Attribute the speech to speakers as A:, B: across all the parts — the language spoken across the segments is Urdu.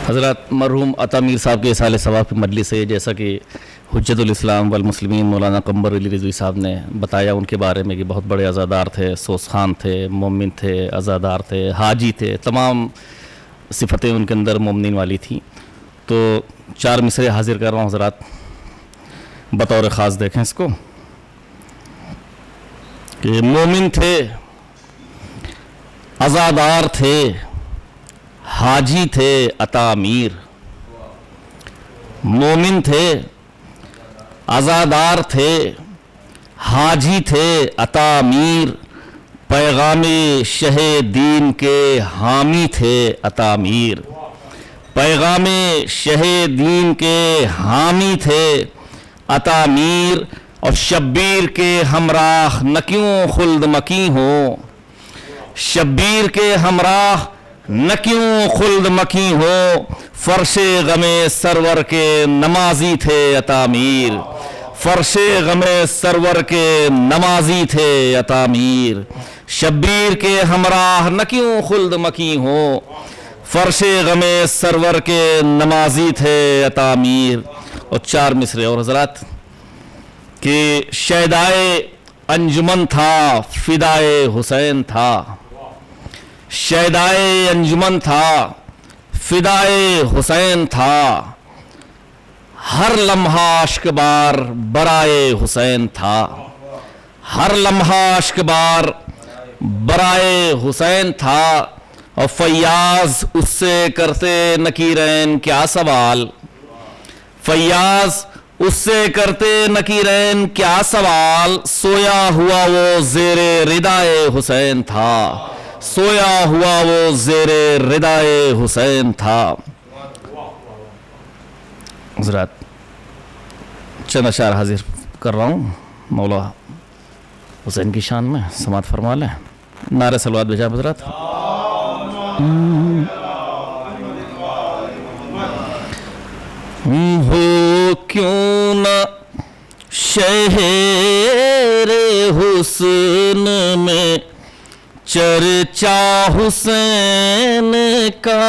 A: حضرات مرحوم عطا میر صاحب کے اصالِ ثواب کی مجلس ہے، جیسا کہ حجت الاسلام والمسلمین مولانا قمر علی رضوی صاحب نے بتایا ان کے بارے میں کہ بہت بڑے عزادار تھے، سوس خان تھے، مومن تھے، عزادار تھے، حاجی تھے، تمام صفتیں ان کے اندر مومنین والی تھیں۔ تو 4 مصرے حاضر کر رہا ہوں حضرات، بطور خاص دیکھیں اس کو کہ مومن تھے، عزادار تھے، حاجی تھے عطا میر۔ مومن تھے، عزادار تھے، حاجی تھے عطا میر، پیغام شہ دین کے حامی تھے عطا میر۔ پیغام شہ دین کے حامی تھے عطا میر، اور شبیر کے ہمراہ نہ کیوں خلد مکی ہو، شبیر کے ہمراہ نہ کیوں خلد مکی ہو، فرش غم سرور کے نمازی تھے عطا میر۔ فرش غم سرور کے نمازی تھے عطا میر، شبیر کے ہمراہ نہ کیوں خلد مکی ہو، فرش غم سرور کے نمازی تھے عطا میر۔ اور 4 مصرے اور حضرات کہ شیدائے انجمن تھا، فدائے حسین تھا، شیدائے انجمن تھا، فدائے حسین تھا، ہر لمحہ اشک بار برائے حسین تھا، ہر لمحہ اشک بار برائے حسین تھا۔ اور فیاض اس سے کرتے نکیرین کیا سوال، فیاض اس سے کرتے نکیرین کیا سوال، سویا ہوا وہ زیر ردائے حسین تھا، سویا ہوا وہ زیر ردائے حسین تھا۔ حضرات چند اشعار حاضر کر رہا ہوں مولا حسین کی شان میں، سماعت فرما لیں، نعرہ صلوات بجا حضرات۔ ہو کیوں نہ شہر حسن میں چرچا حسین کا،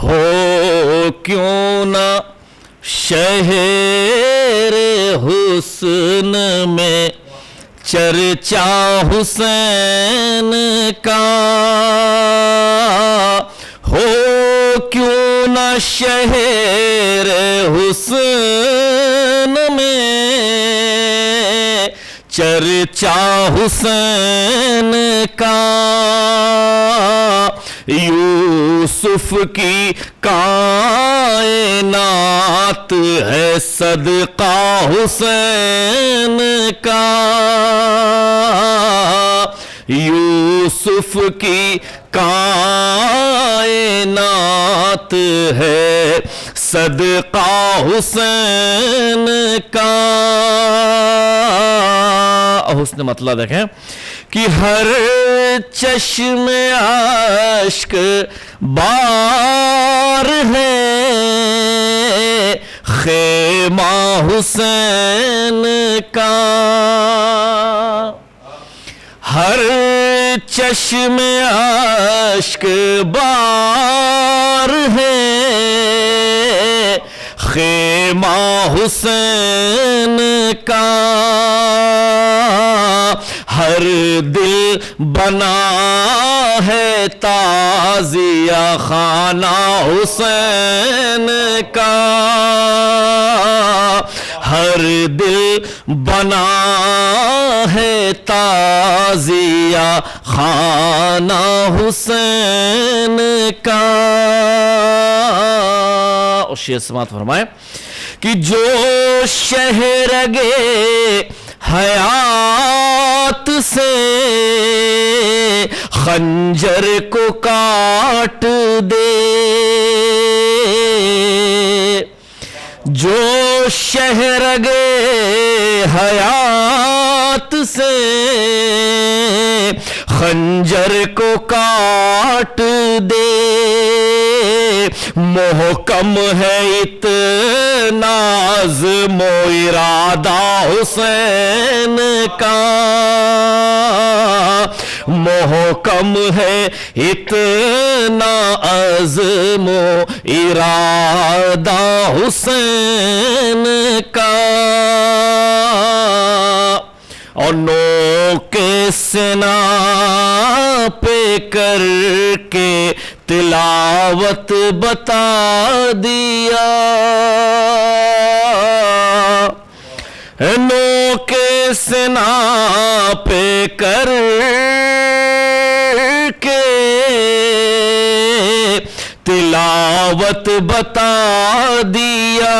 A: ہو کیوں نہ شہر حسن میں چرچا حسین کا، ہو کیوں نہ شہر حسن میں چرچا حسین کا، یوسف کی کائنات ہے صدقہ حسین کا، یوسف کی کائنات ہے صدقہ حسین کا۔ حسن مطلب دیکھیں کہ ہر چشم اشک بار ہے خیمہ حسین کا، ہر چشم اشک بار ہے خیمہ حسین کا، ہر دل بنا ہے تعزیہ خانہ حسین کا، ہر دل بنا ہے تعزیہ خانہ حسین کا۔ اور شعر سماعت فرمائیں کہ جو شہرگے حیات سے خنجر کو کاٹ دے، جو شہرگے حیات سے خنجر کو کاٹ دے، محکم ہے اتنا عزم و ارادہ حسین کا، محکم ہے اتنا عزم و ارادہ حسین کا، اور نوک سنا پہ کر کے تلاوت بتا دیا، نوک سنا پہ کر کے تلاوت بتا دیا،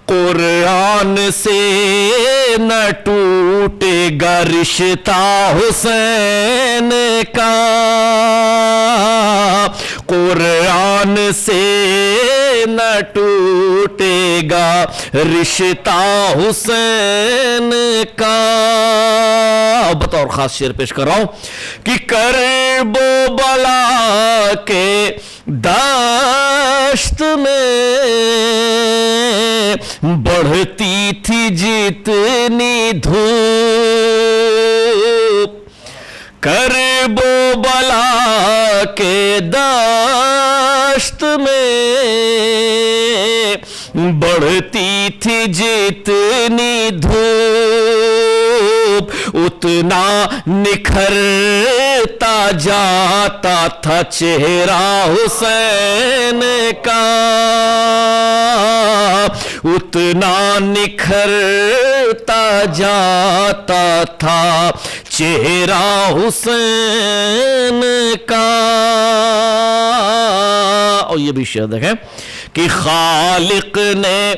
A: قرآن سے نہ ٹوٹے گا رشتہ حسین کا، قرآن سے نہ ٹوٹے گا رشتہ حسین کا۔ بطور خاص شعر پیش کر رہا ہوں کہ کرب و بلا کے دشت میں بڑھتی تھی جتنی دھوپ، کرب و بلا کے دشت میں بڑھتی تھی جتنی دھوپ، اتنا نکھرتا جاتا تھا چہرہ حسین کا، اتنا نکھرتا جاتا تھا چہرہ حسین کا۔ اور یہ بھی شعر دیکھیں کہ خالق نے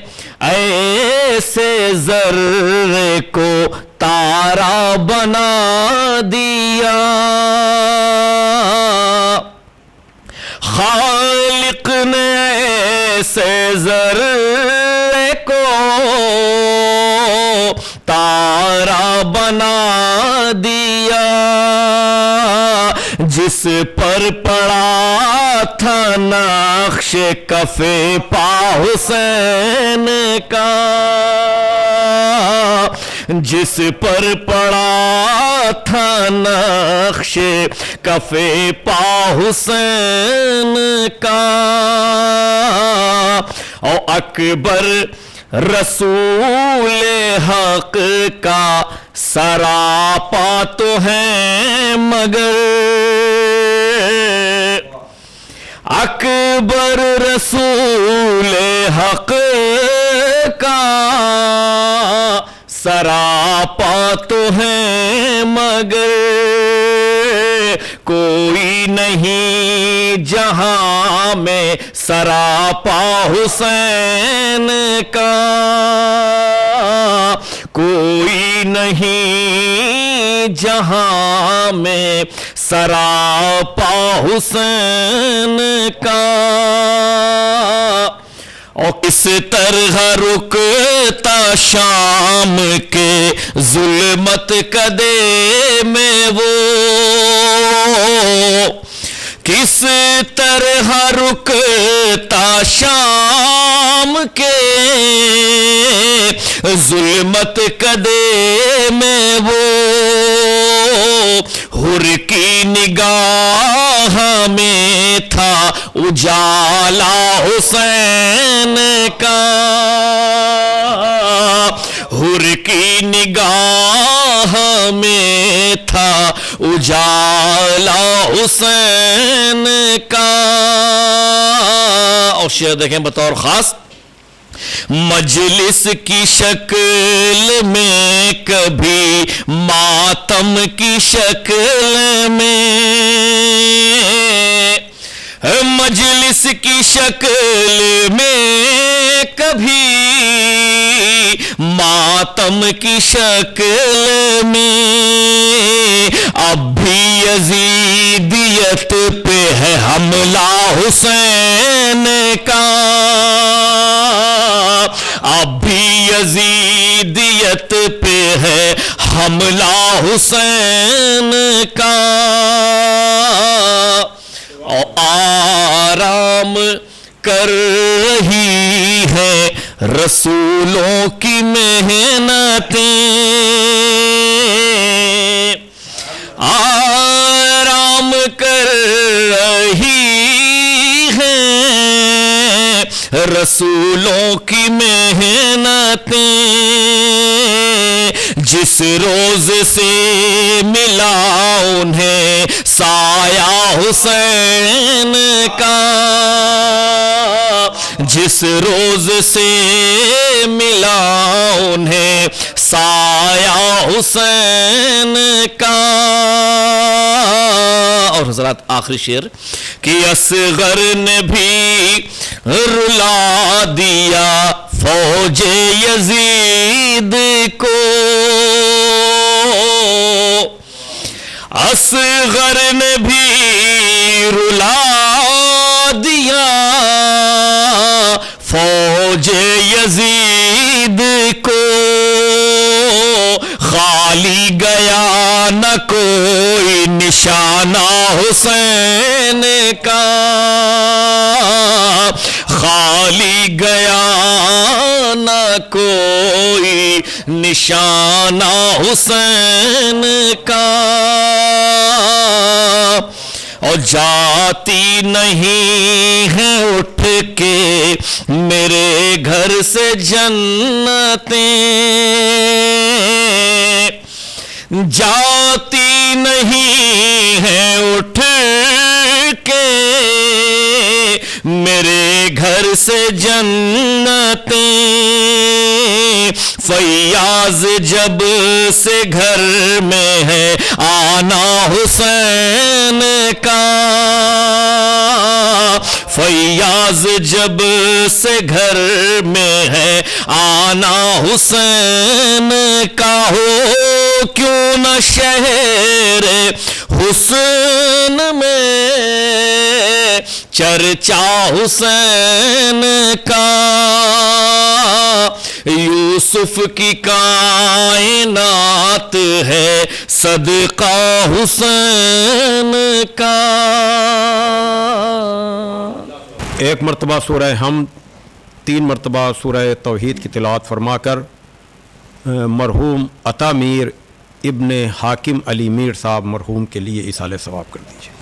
A: ایسے ذرے کو تارا بنا دیا، خالق نے ایسے ذرے کو تارا بنا دیا، جس پر پڑا تھا نقش کف پا حسین کا، جس پر پڑا تھا نقش کف پا حسین کا، اور اکبر رسول حق کا سراپا تو ہے مگر، اکبر رسول حق کا سراپا تو ہے مگر، کوئی نہیں جہاں میں سراپا حسین کا، کوئی نہیں جہاں میں سراپا حسین کا، اور کس طرح رکتا شام کے ظلمت کدے میں وہ، کس طرح رکتا شام کے ظلمت کدے میں وہ، حر کی نگاہ میں تھا اجالا حسین کا، حر کی نگاہ میں تھا اجالا حسین کا۔ اور شعر دیکھیں بطور خاص، مجلس کی شکل میں کبھی ماتم کی شکل میں، مجلس کی شکل میں کبھی ماتم کی شکل میں، اب بھی یزیدیت پہ ہے حملہ حسین کا، اب بھی یزیدیت پہ ہے حملہ حسین کا، اور آرام کر رہی ہے رسولوں کی محنتیں، آرام کر رہی ہیں رسولوں کی محنتیں، جس روز سے ملا انہیں سایہ حسین کا، جس روز سے ملا انہیں سایہ حسین کا۔ اور حضرات آخری شعر کہ اصغر نے بھی رلا دیا فوج یزید کو، اصغر نے بھی رلا دیا فوج یزید کو، خالی گیا نہ کوئی نشانہ حسین کا، خالی گیا نہ کوئی نشانہ حسین کا، اور جاتی نہیں ہے اٹھ کے میرے گھر سے جنتیں، جاتی نہیں ہے اٹھ کے میرے گھر سے جنتیں، فیاض جب سے گھر میں ہے آنا حسین کا، فیاض جب سے گھر میں ہے آنا حسین کا، ہو کیوں نہ شہر حسن میں چرچا حسین کا، یوسف کی کائنات ہے صدقہ حسین کا۔
B: ایک مرتبہ سورہ حمد، 3 مرتبہ سورہ توحید کی تلاوت فرما کر مرحوم عطا میر ابن حاکم علی میر صاحب مرحوم کے لیے ایصال ثواب کر دیجیے۔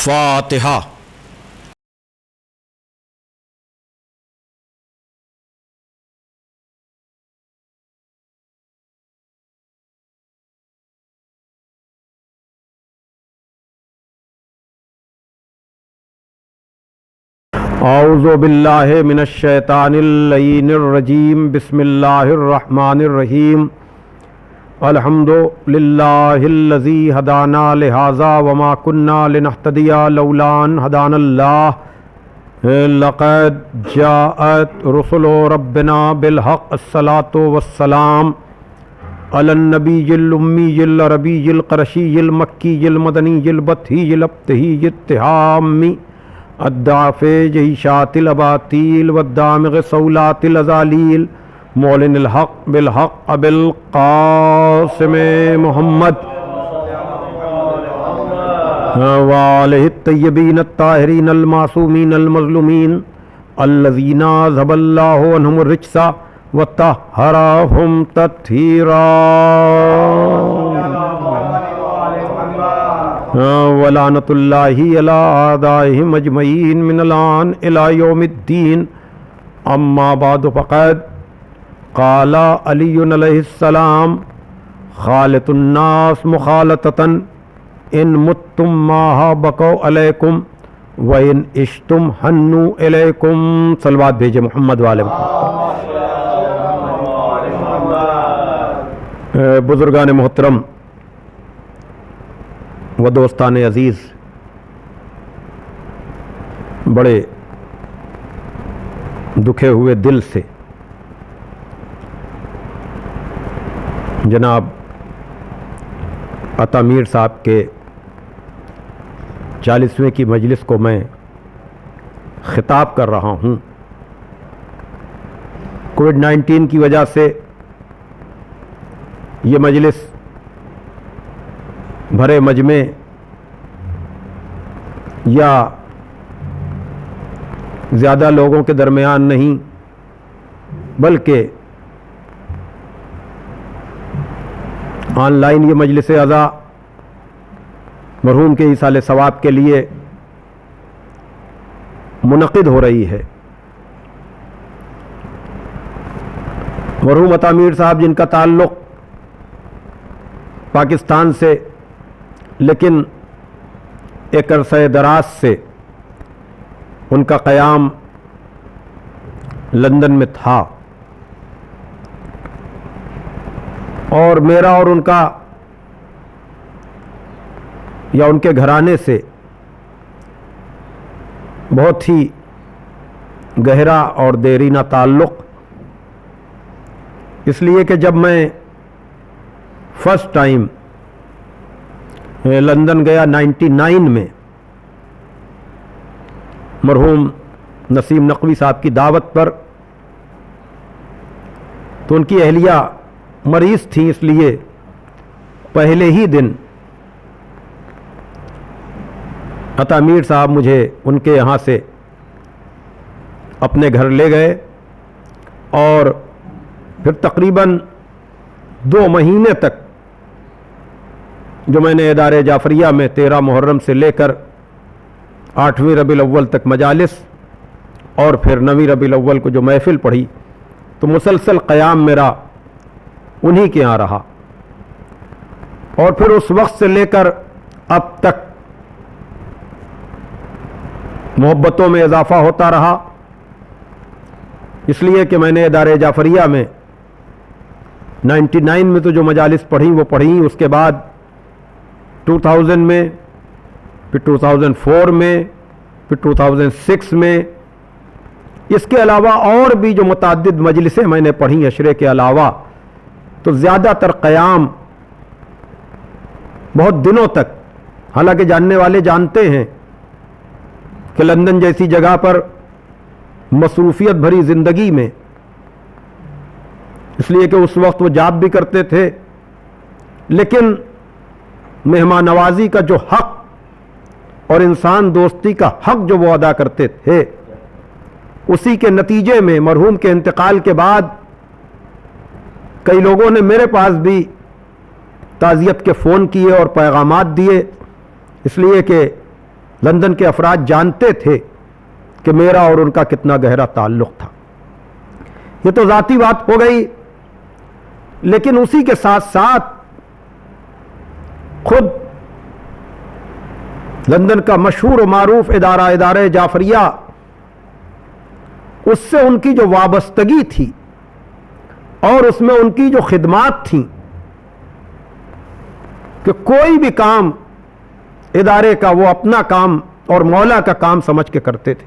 B: فاتحہ۔ اعوذ باللہ من الشیطان اللعین الرجیم، بسم اللہ الرحمن الرحیم، الحمد للہ الذی ہدانا لہذا وما کنا لنہتدی لولا ان ہدانا اللہ، لقد جاءت رسل ربنا بالحق، الصلاۃ والسلام علی النبی الامی العربی القرشی المکی المدنی البطحی الابتہی التہامی الضعف جیشات الاباطیل والدامغ صولات الازالیل، مولن الحق بالحق ابی القاسم محمد وآلہ الطیبین الطاہرین المعصومین المظلومین الذین اذھب اللہ عنہم الرجس وطہرہم تطہیرا، ولعنۃ اللہ علی اعدائہم اجمعین من الآن الی یوم الدین، اما بعد فقد قال علی علیہ السلام خالط الناس مخالطۃ ان متم ماہا بقوا علیکم وَإِنْ عِشْتُمْ حَنُّوا إِلَيْكُمْ۔ صلوات بھیجے محمد والے بزرگان محترم و دوستان عزیز، بڑے دکھے ہوئے دل سے جناب عطا میر صاحب کے 40ویں کی مجلس کو میں خطاب کر رہا ہوں۔ کووڈ-19 کی وجہ سے یہ مجلس بھرے مجمع یا زیادہ لوگوں کے درمیان نہیں، بلکہ آن لائن یہ مجلس عزا مرحوم کے ایصال ثواب کے لیے منعقد ہو رہی ہے۔ مرحوم عطا میر صاحب جن کا تعلق پاکستان سے لیکن ایک عرصہ دراز سے ان کا قیام لندن میں تھا، اور میرا اور ان کا یا ان کے گھرانے سے بہت ہی گہرا اور دیرینہ تعلق، اس لیے کہ جب میں فرسٹ ٹائم لندن گیا 99 میں مرحوم نسیم نقوی صاحب کی دعوت پر، تو ان کی اہلیہ مریض تھیں، اس لیے پہلے ہی دن عطا میر صاحب مجھے ان کے یہاں سے اپنے گھر لے گئے، اور پھر تقریباً 2 مہینے تک جو میں نے ادارے جعفریہ میں 13 محرم سے لے کر 8ویں ربیع الاول تک مجالس اور پھر 9ویں ربیع الاول کو جو محفل پڑھی، تو مسلسل قیام میرا انہی کے یہاں رہا، اور پھر اس وقت سے لے کر اب تک محبتوں میں اضافہ ہوتا رہا، اس لیے کہ میں نے ادارے جعفریہ میں 99 میں تو جو مجالس پڑھیں وہ پڑھیں، اس کے بعد 2000 میں، پھر 2004 میں، پھر 2006 میں، اس کے علاوہ اور بھی جو متعدد مجلسیں میں نے پڑھیں عشرے کے علاوہ، تو زیادہ تر قیام بہت دنوں تک، حالانکہ جاننے والے جانتے ہیں کہ لندن جیسی جگہ پر مصروفیت بھری زندگی میں، اس لیے کہ اس وقت وہ جاب بھی کرتے تھے، لیکن مہمان نوازی کا جو حق اور انسان دوستی کا حق جو وہ ادا کرتے تھے، اسی کے نتیجے میں مرحوم کے انتقال کے بعد کئی لوگوں نے میرے پاس بھی تعزیت کے فون کیے اور پیغامات دیے، اس لیے کہ لندن کے افراد جانتے تھے کہ میرا اور ان کا کتنا گہرا تعلق تھا۔ یہ تو ذاتی بات ہو گئی، لیکن اسی کے ساتھ ساتھ خود لندن کا مشہور و معروف ادارہ جعفریہ، اس سے ان کی جو وابستگی تھی اور اس میں ان کی جو خدمات تھیں کہ کوئی بھی کام ادارے کا وہ اپنا کام اور مولا کا کام سمجھ کے کرتے تھے۔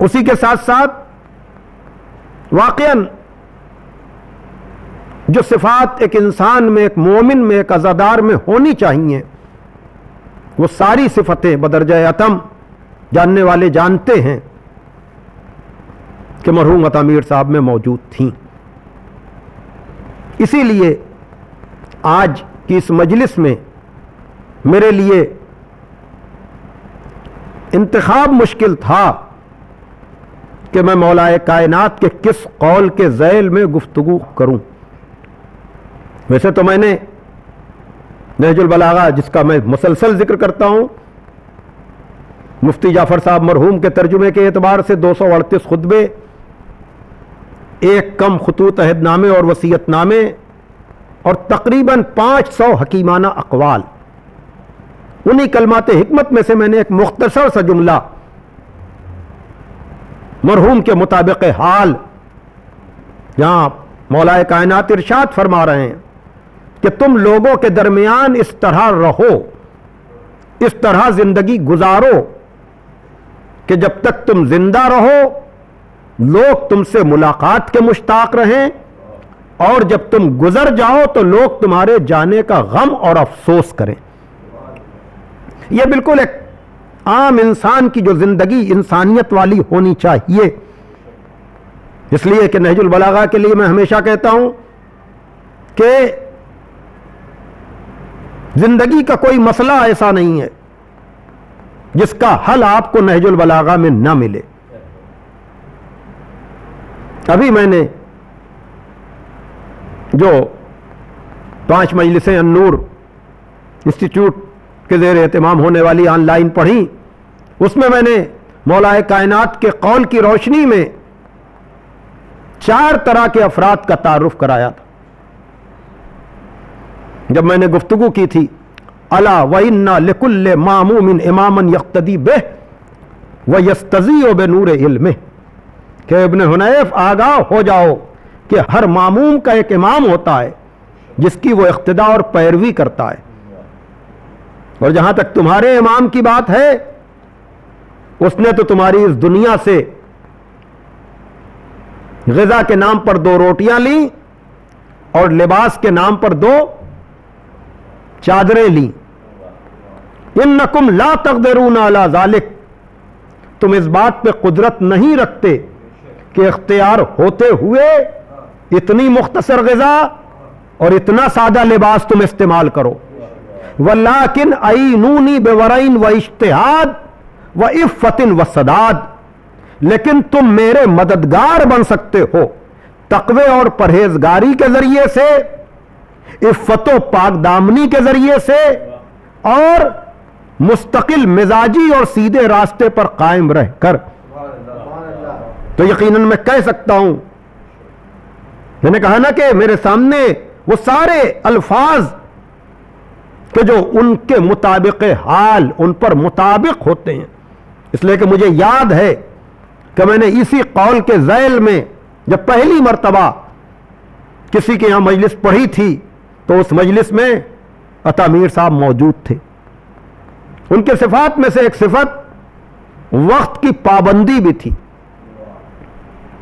B: اسی کے ساتھ ساتھ واقعاً جو صفات ایک انسان میں، ایک مومن میں، ایک عزادار میں ہونی چاہیے، وہ ساری صفتیں بدرجہ اتم جاننے والے جانتے ہیں کہ مرحوم عطا میر صاحب میں موجود تھیں۔ اسی لیے آج کی اس مجلس میں میرے لیے انتخاب مشکل تھا کہ میں مولا کائنات کے کس قول کے ذیل میں گفتگو کروں۔ ویسے تو میں نے نہج البلاغہ، جس کا میں مسلسل ذکر کرتا ہوں، مفتی جعفر صاحب مرحوم کے ترجمے کے اعتبار سے 238 خطبے، 1 کم خطوط عہد نامے اور وصیت نامے، اور تقریباً 500 حکیمانہ اقوال، انہی کلمات حکمت میں سے میں نے ایک مختصر سا جملہ مرحوم کے مطابق حال، جہاں مولا کائنات ارشاد فرما رہے ہیں کہ تم لوگوں کے درمیان اس طرح رہو، اس طرح زندگی گزارو کہ جب تک تم زندہ رہو لوگ تم سے ملاقات کے مشتاق رہیں، اور جب تم گزر جاؤ تو لوگ تمہارے جانے کا غم اور افسوس کریں. یہ بالکل ایک عام انسان کی جو زندگی انسانیت والی ہونی چاہیے. اس لیے کہ نہج البلاغہ کے لیے میں ہمیشہ کہتا ہوں کہ زندگی کا کوئی مسئلہ ایسا نہیں ہے جس کا حل آپ کو نہج البلاغہ میں نہ ملے. ابھی میں نے جو 5 مجلسیں النور انسٹیٹیوٹ کے زیر اہتمام ہونے والی آن لائن پڑھی، اس میں نے مولا کائنات کے قول کی روشنی میں 4 طرح کے افراد کا تعارف کرایا تھا. جب میں نے گفتگو کی تھی الا وَإِنَّ لِكُلِّ مَأْمُومٍ إِمَامًا يَقْتَدِي بِهِ وَيَسْتَزِيُّ بِنُورِ عِلْمِهِ کہ ابن حنیف آگاہ ہو جاؤ کہ ہر معموم کا ایک امام ہوتا ہے جس کی وہ اقتداء اور پیروی کرتا ہے. اور جہاں تک تمہارے امام کی بات ہے، اس نے تو تمہاری اس دنیا سے غذا کے نام پر 2 روٹیاں لیں اور لباس کے نام پر 2 چادریں لیں. انکم لا تقدرون علی ذلک، تم اس بات پہ قدرت نہیں رکھتے کہ اختیار ہوتے ہوئے اتنی مختصر غذا اور اتنا سادہ لباس تم استعمال کرو. ولیکن اعینونی بورع واجتہاد وعفۃ وسداد، لیکن تم میرے مددگار بن سکتے ہو تقوی اور پرہیزگاری کے ذریعے سے، عفت و پاک دامنی کے ذریعے سے، اور مستقل مزاجی اور سیدھے راستے پر قائم رہ کر. تو یقیناً میں کہہ سکتا ہوں، میں نے کہا نا کہ میرے سامنے وہ سارے الفاظ کہ جو ان کے مطابق حال ان پر مطابق ہوتے ہیں، اس لیے کہ مجھے یاد ہے کہ میں نے اسی قول کے ذیل میں جب پہلی مرتبہ کسی کے یہاں مجلس پڑھی تھی تو اس مجلس میں عطا میر صاحب موجود تھے. ان کے صفات میں سے ایک صفت وقت کی پابندی بھی تھی.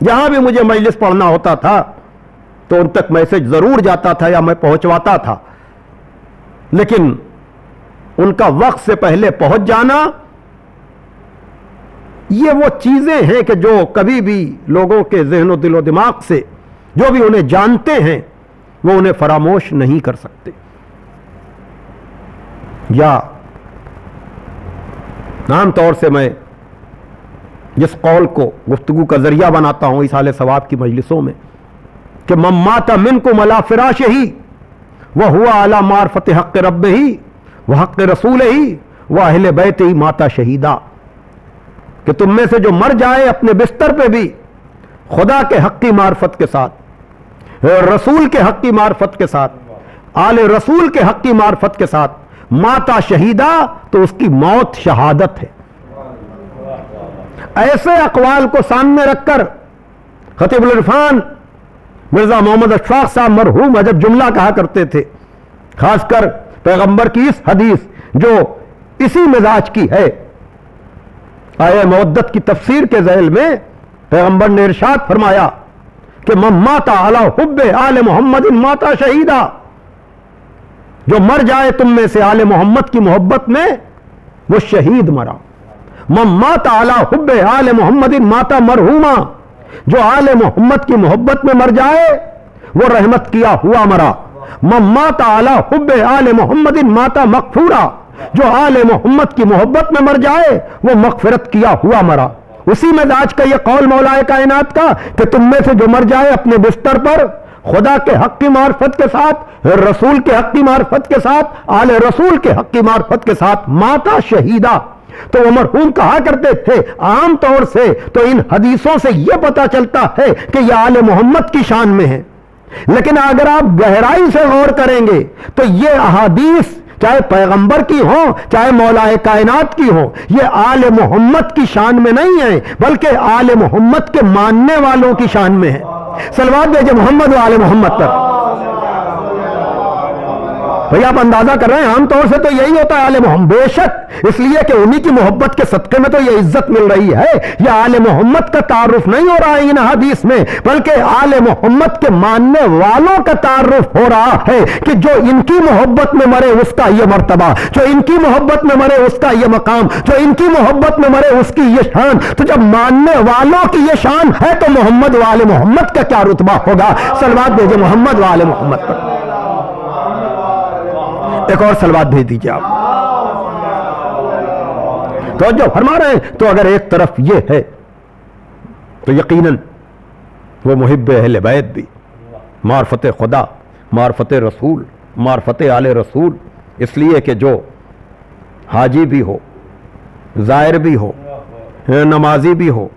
B: جہاں بھی مجھے مجلس پڑھنا ہوتا تھا تو ان تک میسج ضرور جاتا تھا یا میں پہنچواتا تھا، لیکن ان کا وقت سے پہلے پہنچ جانا یہ وہ چیزیں ہیں کہ جو کبھی بھی لوگوں کے ذہن و دل و دماغ سے جو بھی انہیں جانتے ہیں وہ انہیں فراموش نہیں کر سکتے. یا عام طور سے میں جس قول کو گفتگو کا ذریعہ بناتا ہوں اصحال ثواب کی مجلسوں میں کہ من مات منکم علی فراشہ وہو علی معرفت حق ربہ وحق رسولہ واہل بیتہ ماتا شہیدا، کہ تم میں سے جو مر جائے اپنے بستر پہ بھی خدا کے حق کی معرفت کے ساتھ، رسول کے حق کی معرفت کے ساتھ، آل رسول کے حق کی معرفت کے ساتھ ماتا شہیدہ، تو اس کی موت شہادت ہے. ایسے اقوال کو سامنے رکھ کر خطیب العرفان مرزا محمد اشفاق صاحب مرحوم عجب جملہ کہا کرتے تھے، خاص کر پیغمبر کی اس حدیث جو اسی مزاج کی ہے. آیہ مودت کی تفسیر کے ذیل میں پیغمبر نے ارشاد فرمایا کہ من مات علی حب آل محمد ماتا شہیدا، جو مر جائے تم میں سے آل محمد کی محبت میں وہ شہید مرا. من مات علی حب آل محمد ماتا مرحوما، جو آل محمد کی محبت میں مر جائے وہ رحمت کیا ہوا مرا. من مات علی حب آل محمد ماتا مغفورا، جو آل محمد کی محبت میں مر جائے وہ مغفرت کیا ہوا مرا. اسی مزاج کا یہ قول مولا کائنات کا کہ تم میں سے جو مر جائے اپنے بستر پر خدا کے حق کی معرفت کے ساتھ، رسول کے حق کی معرفت کے ساتھ، آل رسول کے حق کی معرفت کے ساتھ ماتا شہیدہ. تو وہ مرحوم کہا کرتے تھے عام طور سے تو ان حدیثوں سے یہ پتا چلتا ہے کہ یہ آل محمد کی شان میں ہے، لیکن اگر آپ گہرائی سے غور کریں گے تو یہ احادیث چاہے پیغمبر کی ہوں چاہے مولا کائنات کی ہوں، یہ آل محمد کی شان میں نہیں ہے بلکہ آل محمد کے ماننے والوں کی شان میں ہے. صلوات بھیجے محمد و آل محمد پر. بھئی آپ اندازہ کر رہے ہیں عام طور سے تو یہی ہوتا ہے آل محمد، بے شک اس لیے کہ انہی کی محبت کے صدقے میں تو یہ عزت مل رہی ہے. یہ آل محمد کا تعارف نہیں ہو رہا ہے ان حدیث میں، بلکہ آل محمد کے ماننے والوں کا تعارف ہو رہا ہے کہ جو ان کی محبت میں مرے اس کا یہ مرتبہ، جو ان کی محبت میں مرے اس کا یہ مقام، جو ان کی محبت میں مرے اس کی یہ شان. تو جب ماننے والوں کی یہ شان ہے تو محمد و آل محمد کا کیا رتبہ ہوگا؟ صلوات بھیجے محمد و آل محمد پر. ایک اور صلوات بھیج دیجیے آپ. تو جو فرما رہے ہیں، تو اگر ایک طرف یہ ہے تو یقیناً وہ محب اہل بیت بھی، معرفت خدا، معرفت رسول، معرفت آل رسول. اس لیے کہ جو حاجی بھی ہو، زائر بھی ہو، نمازی بھی ہو،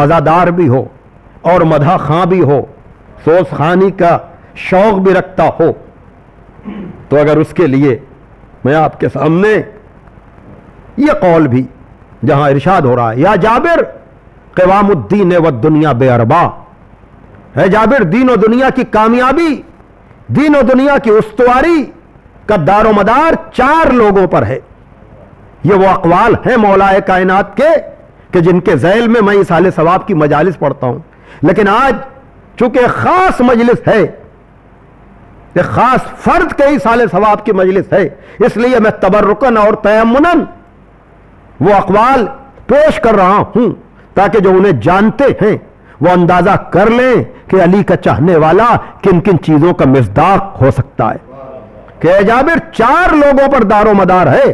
B: عزادار بھی ہو اور مدح خاں بھی ہو، سوز خانی کا شوق بھی رکھتا ہو، تو اگر اس کے لیے میں آپ کے سامنے یہ قول بھی جہاں ارشاد ہو رہا ہے، یا جابر قوام الدین والدنیا بے اربا، ہے جابر دین و دنیا کی کامیابی، دین و دنیا کی استواری کا دار و مدار 4 لوگوں پر ہے. یہ وہ اقوال ہیں مولا کائنات کے کہ جن کے ذیل میں میں ایصال ثواب کی مجالس پڑھتا ہوں. لیکن آج چونکہ خاص مجلس ہے، ایک خاص فرد کے ایصال ثواب کی مجلس ہے، اس لیے میں تبرکن اور تیمنن وہ اقوال پیش کر رہا ہوں تاکہ جو انہیں جانتے ہیں وہ اندازہ کر لیں کہ علی کا چاہنے والا کن کن چیزوں کا مصداق ہو سکتا ہے. کہ اے جابر 4 لوگوں پر دار و مدار ہے.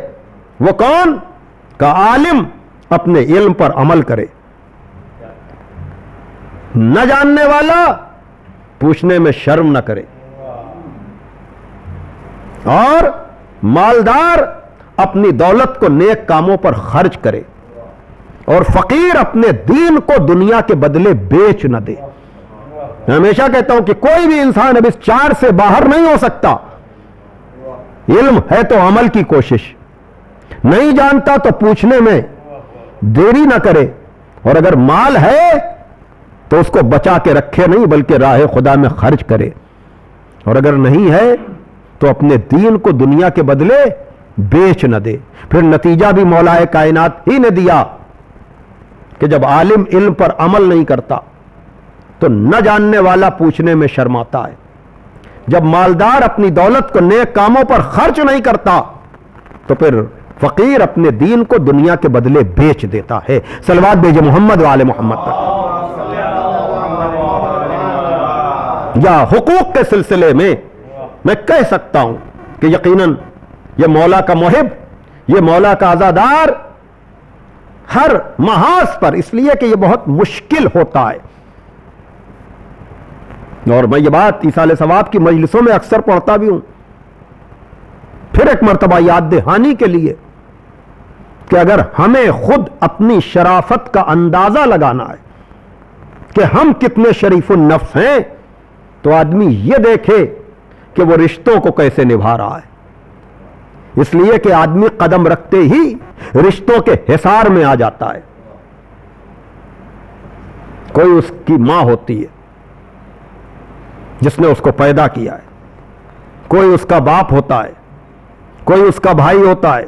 B: وہ کون؟ کا عالم اپنے علم پر عمل کرے، نہ جاننے والا پوچھنے میں شرم نہ کرے، اور مالدار اپنی دولت کو نیک کاموں پر خرچ کرے، اور فقیر اپنے دین کو دنیا کے بدلے بیچ نہ دے. میں ہمیشہ کہتا ہوں کہ کوئی بھی انسان اب اس 4 سے باہر نہیں ہو سکتا. علم ہے تو عمل کی کوشش، نہیں جانتا تو پوچھنے میں دیری نہ کرے، اور اگر مال ہے تو اس کو بچا کے رکھے نہیں بلکہ راہ خدا میں خرچ کرے، اور اگر نہیں ہے تو اپنے دین کو دنیا کے بدلے بیچ نہ دے. پھر نتیجہ بھی مولا کائنات ہی نے دیا کہ جب عالم علم پر عمل نہیں کرتا تو نہ جاننے والا پوچھنے میں شرماتا ہے، جب مالدار اپنی دولت کو نیک کاموں پر خرچ نہیں کرتا تو پھر فقیر اپنے دین کو دنیا کے بدلے بیچ دیتا ہے. صلوات بھیجے محمد و آل محمد پر. یا حقوق کے سلسلے میں میں کہہ سکتا ہوں کہ یقیناً یہ مولا کا محب، یہ مولا کا عزادار ہر محاذ پر، اس لیے کہ یہ بہت مشکل ہوتا ہے. اور میں یہ بات ایصال ثواب کی مجلسوں میں اکثر پڑھتا بھی ہوں، پھر ایک مرتبہ یاد دہانی کے لیے کہ اگر ہمیں خود اپنی شرافت کا اندازہ لگانا ہے کہ ہم کتنے شریف النفس ہیں تو آدمی یہ دیکھے کہ وہ رشتوں کو کیسے نبھا رہا ہے. اس لیے کہ آدمی قدم رکھتے ہی رشتوں کے حصار میں آ جاتا ہے. کوئی اس کی ماں ہوتی ہے جس نے اس کو پیدا کیا ہے، کوئی اس کا باپ ہوتا ہے، کوئی اس کا بھائی ہوتا ہے،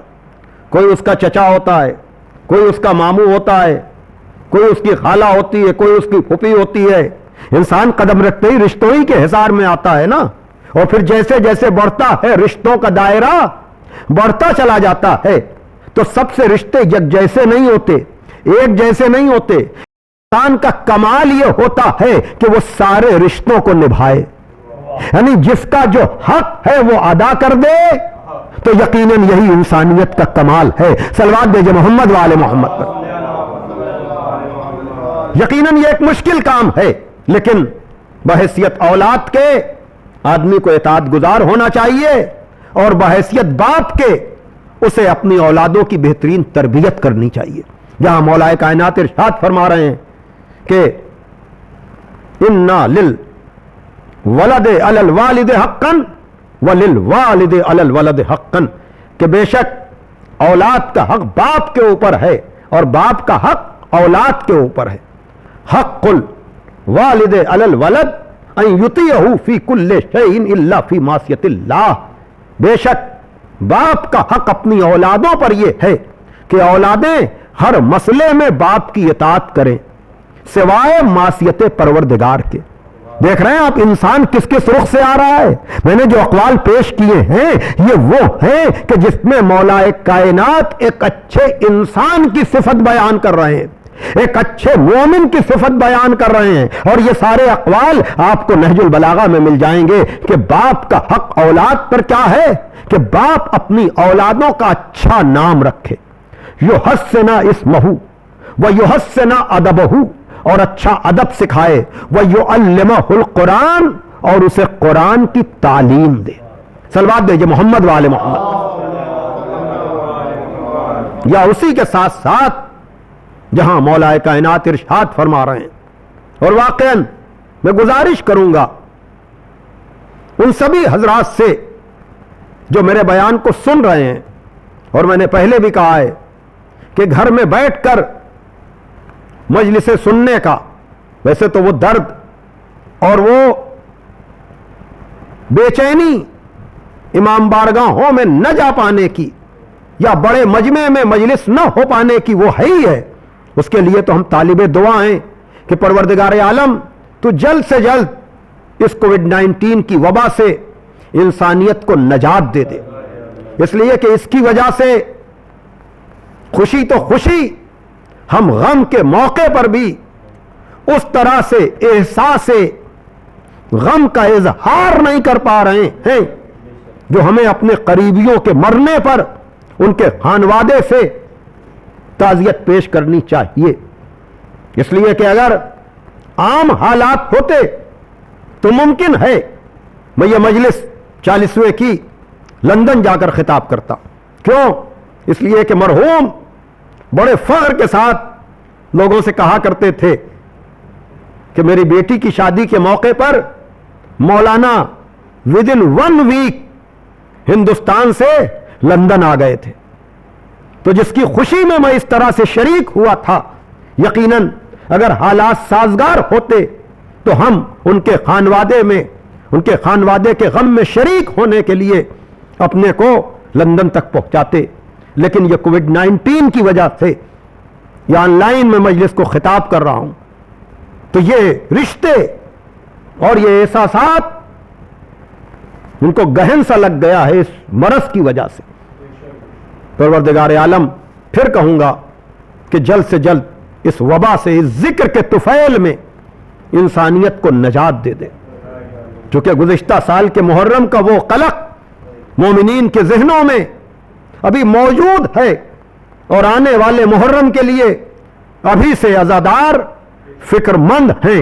B: کوئی اس کا چچا ہوتا ہے، کوئی اس کا ماموں ہوتا ہے، کوئی اس کی خالہ ہوتی ہے، کوئی اس کی پھوپھی ہوتی ہے. انسان قدم رکھتے ہی رشتوں ہی کے حصار میں آتا ہے نا. اور پھر جیسے جیسے بڑھتا ہے رشتوں کا دائرہ بڑھتا چلا جاتا ہے تو سب سے رشتے یک جیسے نہیں ہوتے، ایک جیسے نہیں ہوتے. انسان کا کمال یہ ہوتا ہے کہ وہ سارے رشتوں کو نبھائے، یعنی جس کا جو حق ہے وہ ادا کر دے، تو یقیناً یہی انسانیت کا کمال ہے. صلوات بھیجے محمد و آل محمد پر. یقیناً یہ ایک مشکل کام ہے، لیکن بحیثیت اولاد کے آدمی کو اطاعت گزار ہونا چاہیے، اور بحیثیت باپ کے اسے اپنی اولادوں کی بہترین تربیت کرنی چاہیے. جہاں مولا کائنات ارشاد فرما رہے ہیں کہ اِنَّا لِلْوَلَدِ عَلَى الْوَالِدِ حَقًّا وَلِلْوَالِدِ عَلَى الْوَلَدِ حَقًّا، کہ بے شک اولاد کا حق باپ کے اوپر ہے اور باپ کا حق اولاد کے اوپر ہے. حق الوالد علی الولد ان یطیعہ فی کل شیء الا فی معصیۃ اللہ. بے شک باپ کا حق اپنی اولادوں پر یہ ہے کہ اولادیں ہر مسئلے میں باپ کی اطاعت کریں سوائے معصیت پروردگار کے۔ دیکھ رہے ہیں آپ انسان کس کس رخ سے آ رہا ہے؟ میں نے جو اقوال پیش کیے ہیں یہ وہ ہیں کہ جس میں مولا کائنات ایک اچھے انسان کی صفت بیان کر رہے ہیں، ایک اچھے مومن کی صفت بیان کر رہے ہیں، اور یہ سارے اقوال آپ کو نہج البلاغہ میں مل جائیں گے کہ باپ کا حق اولاد پر کیا ہے کہ باپ اپنی اولادوں کا اچھا نام رکھے، یحسن اسمہ ویحسن ادبہ، اور اچھا ادب سکھائے، وَيُعَلِّمَهُ الْقُرْآنَ، اور اسے قرآن کی تعلیم دے۔ صلوات دیجئے محمد وآل محمد۔ یا اسی کے ساتھ ساتھ جہاں مولا کائنات ارشاد فرما رہے ہیں، اور واقعاً میں گزارش کروں گا ان سبھی حضرات سے جو میرے بیان کو سن رہے ہیں، اور میں نے پہلے بھی کہا ہے کہ گھر میں بیٹھ کر مجلس سننے کا ویسے تو وہ درد اور وہ بے چینی امام بارگاہوں میں نہ جا پانے کی یا بڑے مجمع میں مجلس نہ ہو پانے کی وہ ہے ہی ہے، اس کے لیے تو ہم طالب دعا ہیں کہ پروردگار عالم تو جلد سے جلد اس کووڈ-19 کی وبا سے انسانیت کو نجات دے دے، اس لیے کہ اس کی وجہ سے خوشی تو خوشی، ہم غم کے موقع پر بھی اس طرح سے احساس غم کا اظہار نہیں کر پا رہے ہیں جو ہمیں اپنے قریبیوں کے مرنے پر ان کے خانوادے سے تعزیت پیش کرنی چاہیے، اس لیے کہ اگر عام حالات ہوتے تو ممکن ہے میں یہ مجلس 40ویں کی لندن جا کر خطاب کرتا۔ کیوں؟ اس لیے کہ مرحوم بڑے فخر کے ساتھ لوگوں سے کہا کرتے تھے کہ میری بیٹی کی شادی کے موقع پر مولانا ودن 1 ویک ہندوستان سے لندن آ گئے تھے، تو جس کی خوشی میں میں اس طرح سے شریک ہوا تھا، یقیناً اگر حالات سازگار ہوتے تو ہم ان کے خانوادے میں، ان کے خانوادے کے غم میں شریک ہونے کے لیے اپنے کو لندن تک پہنچاتے، لیکن یہ کووڈ-19 کی وجہ سے یہ آن لائن میں مجلس کو خطاب کر رہا ہوں، تو یہ رشتے اور یہ احساسات ان کو گہن سا لگ گیا ہے اس مرض کی وجہ سے۔ پروردگار عالم پھر کہوں گا کہ جلد سے جلد اس وبا سے، اس ذکر کے طفیل میں انسانیت کو نجات دے دے، چونکہ گزشتہ سال کے محرم کا وہ قلق مومنین کے ذہنوں میں ابھی موجود ہے، اور آنے والے محرم کے لیے ابھی سے عزادار فکر مند ہیں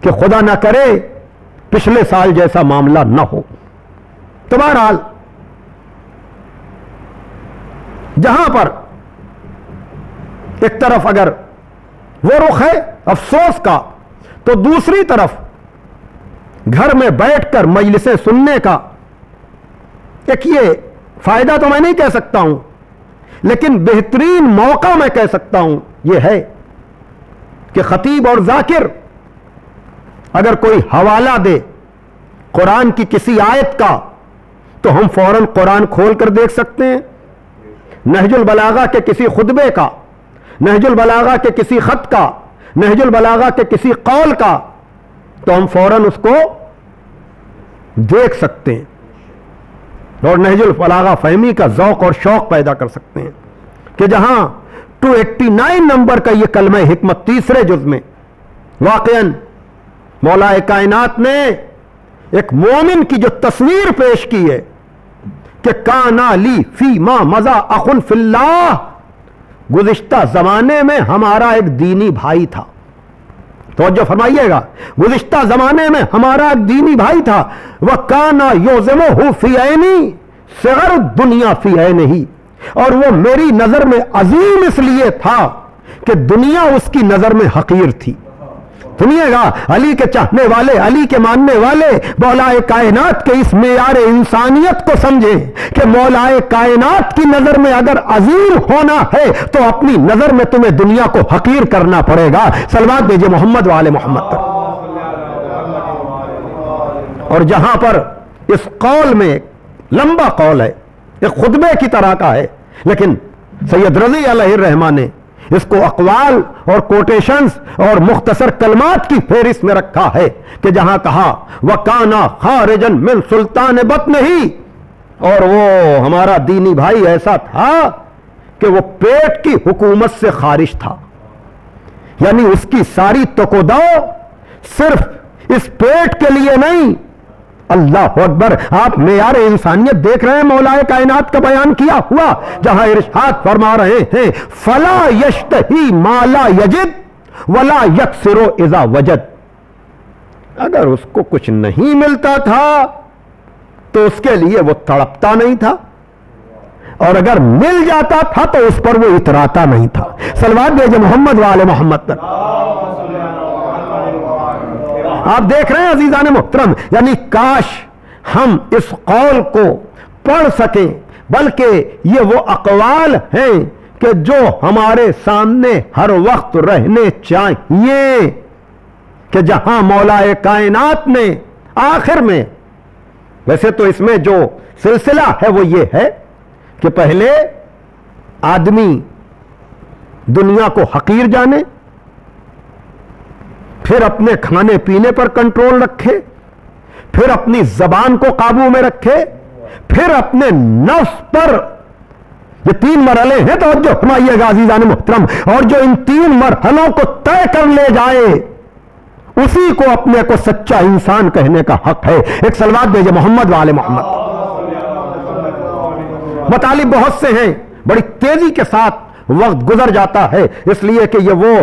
B: کہ خدا نہ کرے پچھلے سال جیسا معاملہ نہ ہو۔ تو بہرحال جہاں پر ایک طرف اگر وہ رخ ہے افسوس کا، تو دوسری طرف گھر میں بیٹھ کر مجلسیں سننے کا ایک یہ فائدہ تو میں نہیں کہہ سکتا ہوں، لیکن بہترین موقع میں کہہ سکتا ہوں یہ ہے کہ خطیب اور ذاکر اگر کوئی حوالہ دے قرآن کی کسی آیت کا تو ہم فوراً قرآن کھول کر دیکھ سکتے ہیں، نہج البلاغہ کے کسی خطبے کا، نہج البلاغہ کے کسی خط کا، نہج البلاغہ کے کسی قول کا، تو ہم فوراً اس کو دیکھ سکتے ہیں اور نہج البلاغہ فہمی کا ذوق اور شوق پیدا کر سکتے ہیں کہ جہاں 289 نمبر کا یہ کلمہ حکمت 3 جز میں واقعاً مولا کائنات نے ایک مومن کی جو تصویر پیش کی ہے کہ کانا لی فی ما مضا اخن فی اللہ، گزشتہ زمانے میں ہمارا ایک دینی بھائی تھا، توجہ فرمائیے گا، گزشتہ زمانے میں ہمارا ایک دینی بھائی تھا، وَكَانَ يُعْظِمُهُ فِي عَيْنِي صِغَرُ الدُّنْيَا فِي عَيْنِهِ، اور وہ میری نظر میں عظیم اس لیے تھا کہ دنیا اس کی نظر میں حقیر تھی۔ سنیے گا، علی کے چاہنے والے، علی کے ماننے والے مولا کائنات کے اس معیار انسانیت کو سمجھیں کہ مولا کائنات کی نظر میں اگر عظیم ہونا ہے تو اپنی نظر میں تمہیں دنیا کو حقیر کرنا پڑے گا۔ صلوات دیجئے محمد وآل محمد پر۔ اور جہاں پر اس قول میں لمبا قول ہے، ایک خطبے کی طرح کا ہے، لیکن سید رضی علیہ الرحمہ نے اس کو اقوال اور کوٹیشنز اور مختصر کلمات کی فہرست میں رکھا ہے کہ جہاں کہا وَكَانَ خَارِجًا مِنْ سُلْطَانِ بَطْنِهِ، اور وہ ہمارا دینی بھائی ایسا تھا کہ وہ پیٹ کی حکومت سے خارج تھا، یعنی اس کی ساری تکودو صرف اس پیٹ کے لیے نہیں۔ اللہ اکبر، آپ معیار انسانیت دیکھ رہے ہیں، مولا کائنات کا بیان کیا ہوا جہاں ارشاد فرما رہے ہیں فلا یشتہی ما لا یجد ولا یکسر اذا وجد، اگر اس کو کچھ نہیں ملتا تھا تو اس کے لیے وہ تڑپتا نہیں تھا، اور اگر مل جاتا تھا تو اس پر وہ اتراتا نہیں تھا۔ صلوات بھیجے محمد وآل محمد پر۔ آپ دیکھ رہے ہیں عزیزان محترم، یعنی کاش ہم اس قول کو پڑھ سکیں، بلکہ یہ وہ اقوال ہیں کہ جو ہمارے سامنے ہر وقت رہنے چاہیے، کہ جہاں مولا کائنات نے آخر میں، ویسے تو اس میں جو سلسلہ ہے وہ یہ ہے کہ پہلے آدمی دنیا کو حقیر جانے، پھر اپنے کھانے پینے پر کنٹرول رکھے، پھر اپنی زبان کو قابو میں رکھے، پھر اپنے نفس پر، یہ 3 مرحلے ہیں توجہ فرمائیے گا عزیزان محترم، اور جو ان 3 مرحلوں کو طے کر لے جائے اسی کو اپنے کو سچا انسان کہنے کا حق ہے۔ ایک صلوات بھیجے محمد وآل محمد۔ مطالب بہت سے ہیں، بڑی تیزی کے ساتھ وقت گزر جاتا ہے، اس لیے کہ یہ وہ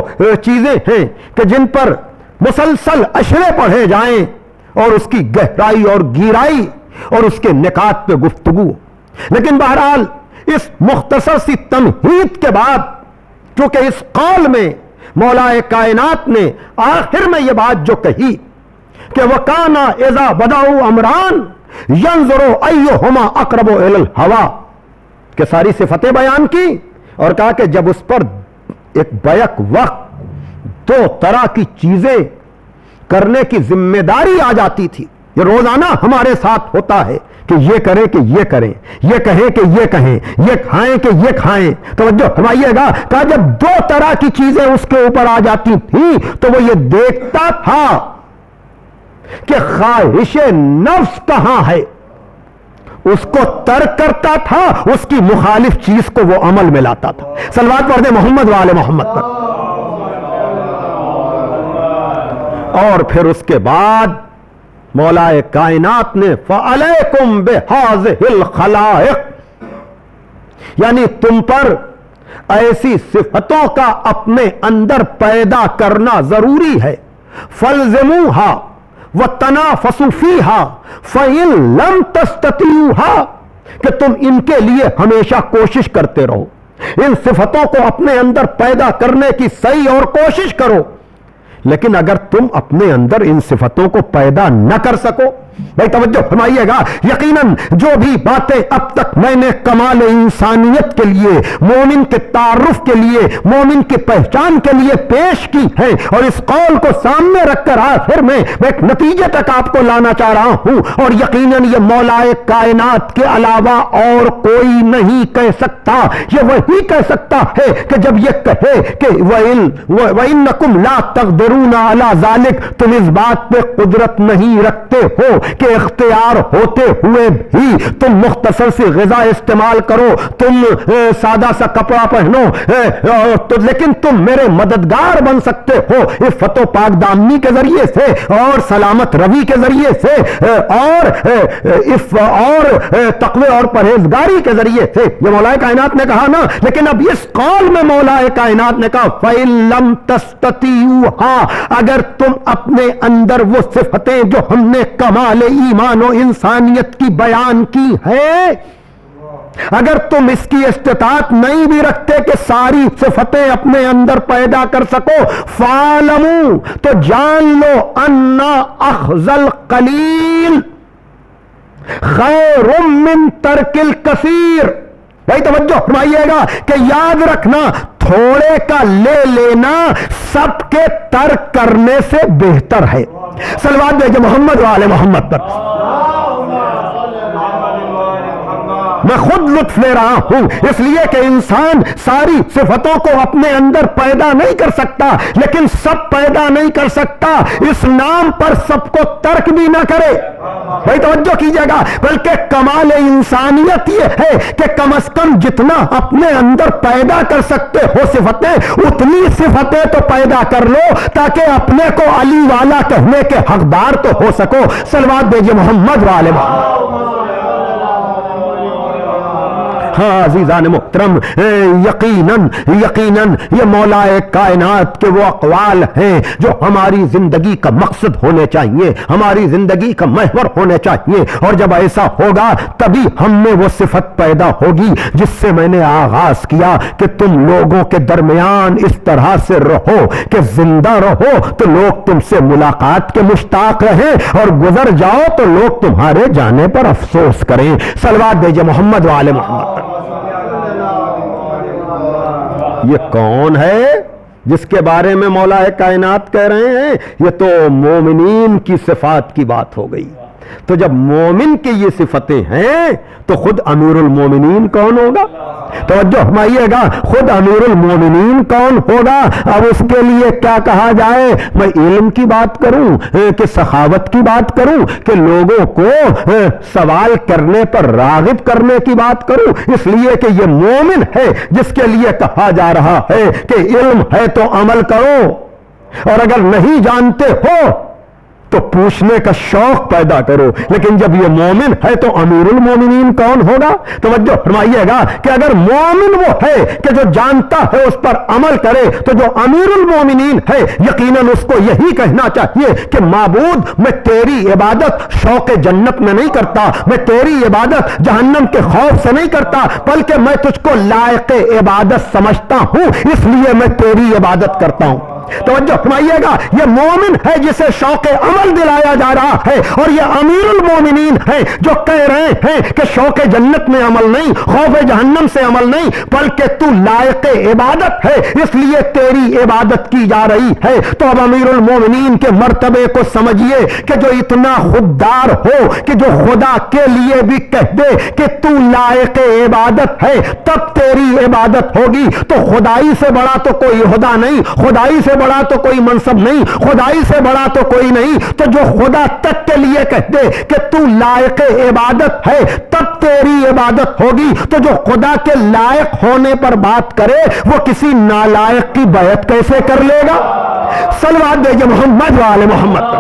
B: چیزیں ہیں کہ جن پر مسلسل اشرے پڑھے جائیں اور اس کی گہرائی اور گہرائی اور اس کے نکات پہ گفتگو، لیکن بہرحال اس مختصر سی تمہید کے بعد، چونکہ اس قول میں مولا کائنات نے آخر میں یہ بات جو کہی کہ وَكَانَ إِذَا بَدَعُوا أَمْرَانِ يَنْظُرُوا أَيُّهُمَا أَقْرَبُ إِلَى الْهَوَىٰ، کہ ساری صفتیں بیان کی اور کہا کہ جب اس پر ایک بیک وقت 2 طرح کی چیزیں کرنے کی ذمہ داری آ جاتی تھی، یہ روزانہ ہمارے ساتھ ہوتا ہے کہ یہ کریں کہ یہ کریں، یہ کہیں کہ یہ کہیں، یہ کھائیں کہ یہ کھائیں، توجہ فرمائیے گا، کہا جب 2 طرح کی چیزیں اس کے اوپر آ جاتی تھیں تو وہ یہ دیکھتا تھا کہ خواہش نفس کہاں ہے، اس کو ترک کرتا تھا، اس کی مخالف چیز کو وہ عمل میں لاتا تھا۔ صلوات پڑھ دیں محمد وآل محمد پر۔ اور پھر اس کے بعد مولا کائنات نے فَعَلَيْكُمْ بِهَٰذِهِ الْخَلَائِقِ، یعنی تم پر ایسی صفتوں کا اپنے اندر پیدا کرنا ضروری ہے، فَالْزِمُوهَا وَتَنَافَسُوا فِيهَا فَإِن لَمْ تَسْتَطِيعُوهَا، کہ تم ان کے لیے ہمیشہ کوشش کرتے رہو، ان صفتوں کو اپنے اندر پیدا کرنے کی صحیح اور کوشش کرو، لیکن اگر تم اپنے اندر ان صفتوں کو پیدا نہ کر سکو، بھائی توجہ فرمائیے گا، یقیناً جو بھی باتیں اب تک میں نے کمال انسانیت کے لیے، مومن کے تعارف کے لیے، مومن کی پہچان کے لیے پیش کی ہیں، اور اس قول کو سامنے رکھ کر آخر میں ایک نتیجے تک آپ کو لانا چاہ رہا ہوں، اور یقیناً یہ مولا کائنات کے علاوہ اور کوئی نہیں کہہ سکتا، یہ وہی کہہ سکتا ہے کہ جب یہ کہے کہ وَإِنَّكُمْ لَا تَقْدِرُونَ عَلَى ذَلِكَ، تم اس بات پہ قدرت نہیں رکھتے ہو کہ اختیار ہوتے ہوئے بھی تم مختصر سی غذا استعمال کرو، تم سادہ سا کپڑا پہنو، لیکن تم میرے مددگار بن سکتے ہو عفت و پاک دامنی کے ذریعے سے اور سلامت روی کے ذریعے سے اور تقوی اور پرہیزگاری کے ذریعے سے، یہ مولا کائنات نے کہا نا، لیکن اب اس قول میں مولا کائنات نے کہا فَإِن لَمْ تَسْتَطِيعُوهَا، اگر تم اپنے اندر وہ صفتیں جو ہم نے کمال ایمان و انسانیت کی بیان کی ہے، اگر تم اس کی استطاعت نہیں بھی رکھتے کہ ساری صفتیں اپنے اندر پیدا کر سکو، فَعَلَمُوا، تو جان لو اَنَّا أَخْذَ الْقَلِيلِ خَيْرٌ مِّن تَرْكِ الْكَثِيرِ، بھائی توجہ فرمائیے گا کہ یاد رکھنا تھوڑے کا لے لینا سب کے ترک کرنے سے بہتر ہے۔ صلوات بھیجے محمد وآل محمد پر۔ میں خود لطف لے رہا ہوں، اس لیے کہ انسان ساری صفتوں کو اپنے اندر پیدا نہیں کر سکتا، لیکن سب پیدا نہیں کر سکتا اس نام پر سب کو ترک بھی نہ کرے۔ بھائی توجہ کیجیے گا، بلکہ کمال انسانیت یہ ہے کہ کم از کم جتنا اپنے اندر پیدا کر سکتے ہو صفتیں، اتنی صفتیں تو پیدا کر لو تاکہ اپنے کو علی والا کہنے کے حقدار تو ہو سکو۔ صلوات بھیجئے محمد والے محمد۔ ہاں عزیزان محترم، یقیناً یہ مولا کائنات کے وہ اقوال ہیں جو ہماری زندگی کا مقصد ہونے چاہیے، ہماری زندگی کا محور ہونے چاہیے، اور جب ایسا ہوگا تبھی ہم میں وہ صفت پیدا ہوگی جس سے میں نے آغاز کیا کہ تم لوگوں کے درمیان اس طرح سے رہو کہ زندہ رہو تو لوگ تم سے ملاقات کے مشتاق رہیں، اور گزر جاؤ تو لوگ تمہارے جانے پر افسوس کریں۔ صلوات بھیجئے محمد وآل محمد۔ یہ کون ہے جس کے بارے میں مولا کائنات کہہ رہے ہیں؟ یہ تو مومنین کی صفات کی بات ہو گئی۔ تو جب مومن کی یہ صفتیں ہیں تو خود امیر المومنین کون ہوگا؟ توجہ فرمائیے گا، خود امیر المومنین کون ہوگا؟ اب اس کے لیے کیا کہا جائے؟ میں علم کی بات کروں کہ سخاوت کی بات کروں کہ لوگوں کو سوال کرنے پر راغب کرنے کی بات کروں؟ اس لیے کہ یہ مومن ہے جس کے لیے کہا جا رہا ہے کہ علم ہے تو عمل کرو، اور اگر نہیں جانتے ہو تو پوچھنے کا شوق پیدا کرو۔ لیکن جب یہ مومن ہے تو امیر المومنین کون ہوگا؟ توجہ فرمائیے گا کہ اگر مومن وہ ہے کہ جو جانتا ہے اس پر عمل کرے، تو جو امیر المومنین ہے یقیناً اس کو یہی کہنا چاہیے کہ معبود میں تیری عبادت شوق جنت میں نہیں کرتا، میں تیری عبادت جہنم کے خوف سے نہیں کرتا، بلکہ میں تجھ کو لائق عبادت سمجھتا ہوں، اس لیے میں تیری عبادت کرتا ہوں۔ توجہ فرمائیے گا، یہ مومن ہے جسے شوق عمل دلایا جا رہا ہے، اور یہ امیر المومنین ہے جو کہہ رہے ہیں کہ شوق جنت میں عمل نہیں، خوف جہنم سے عمل نہیں، بلکہ تو لائق عبادت ہے اس لیے تیری عبادت کی جا رہی ہے۔ تو اب امیر المومنین کے مرتبے کو سمجھیے کہ جو اتنا خوددار ہو کہ جو خدا کے لیے بھی کہہ دے کہ تو لائق عبادت ہے تب تیری عبادت ہوگی، تو خدائی سے بڑا تو کوئی خدا نہیں، خدائی سے بڑا تو کوئی منصب نہیں، خدائی سے بڑا تو کوئی نہیں۔ تو جو خدا تک کے لیے کہہ دے کہ تو لائق عبادت ہے تب تیری عبادت ہوگی، تو جو خدا کے لائق ہونے پر بات کرے وہ کسی نالائق کی بیعت کیسے کر لے گا؟ صلوات بھیجئے محمد وآل محمد۔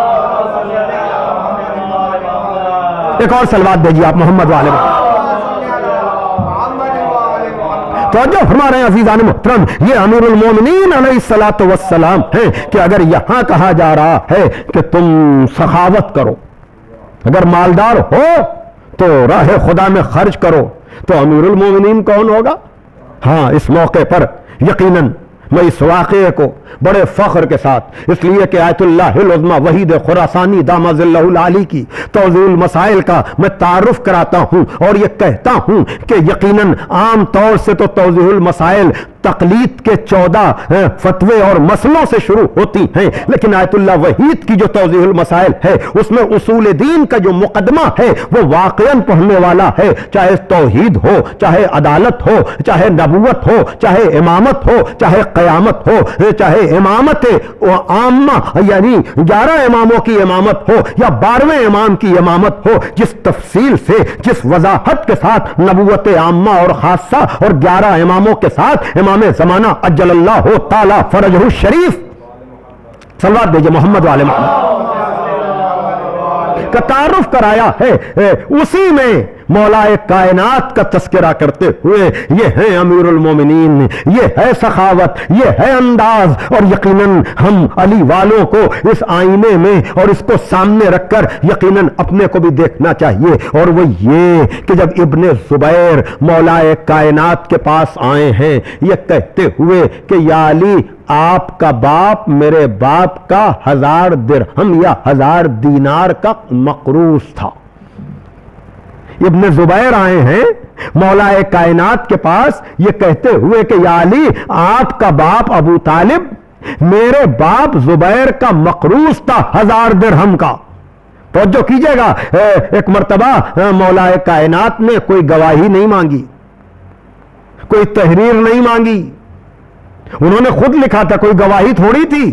B: ایک اور صلوات بھیجئے آپ محمد وآل محمد۔ توجہ فرما رہے ہیں عزیزان محترم، یہ امیر المومنین علیہ الصلوۃ والسلام ہیں کہ اگر یہاں کہا جا رہا ہے کہ تم سخاوت کرو، اگر مالدار ہو تو راہ خدا میں خرچ کرو، تو امیر المومنین کون ہوگا؟ ہاں اس موقع پر یقیناً میں اس واقعے کو بڑے فخر کے ساتھ، اس لیے کہ آیت اللہ العظمی وحید خراسانی دامہ ظلہ العالی کی توضیح المسائل کا میں تعارف کراتا ہوں، اور یہ کہتا ہوں کہ یقیناً عام طور سے تو توضیح المسائل تقلید کے 14 فتوے اور مسئلوں سے شروع ہوتی ہیں، لیکن آیت اللہ وحید کی جو توضیح المسائل ہے اس میں اصول دین کا جو مقدمہ ہے وہ واقعاً پڑھنے والا ہے، چاہے توحید ہو، چاہے عدالت ہو، چاہے نبوت ہو، چاہے امامت ہو، چاہے قیامت ہو، چاہے امامت عامہ یعنی 11 اماموں کی امامت ہو یا 12ویں امام کی امامت ہو، جس تفصیل سے جس وضاحت کے ساتھ نبوت عامہ اور خاصہ اور 11 اماموں کے ساتھ امام زمانہ اجل اللہ تعالی فرجہ الشریف صلوات بھیجئے محمد وآل محمد کا تعارف کرایا ہے، اسی میں مولا کائنات کا تذکرہ کرتے ہوئے یہ ہے امیر المومنین، یہ ہے سخاوت، یہ ہے انداز، اور یقیناً ہم علی والوں کو اس آئینے میں اور اس کو سامنے رکھ کر یقیناً اپنے کو بھی دیکھنا چاہیے، اور وہ یہ کہ جب ابن زبیر مولا کائنات کے پاس آئے ہیں یہ کہتے ہوئے کہ یا علی آپ کا باپ میرے باپ کا 1000 درہم یا 1000 دینار کا مقروض تھا۔ ابن زبیر آئے ہیں مولا کائنات کے پاس یہ کہتے ہوئے کہ یا علی آپ کا باپ ابو طالب میرے باپ زبیر کا مقروض تھا 1000 درہم کا۔ توجہ کیجئے گا، ایک مرتبہ مولا کائنات نے کوئی گواہی نہیں مانگی، کوئی تحریر نہیں مانگی، انہوں نے خود لکھا تھا، کوئی گواہی تھوڑی تھی،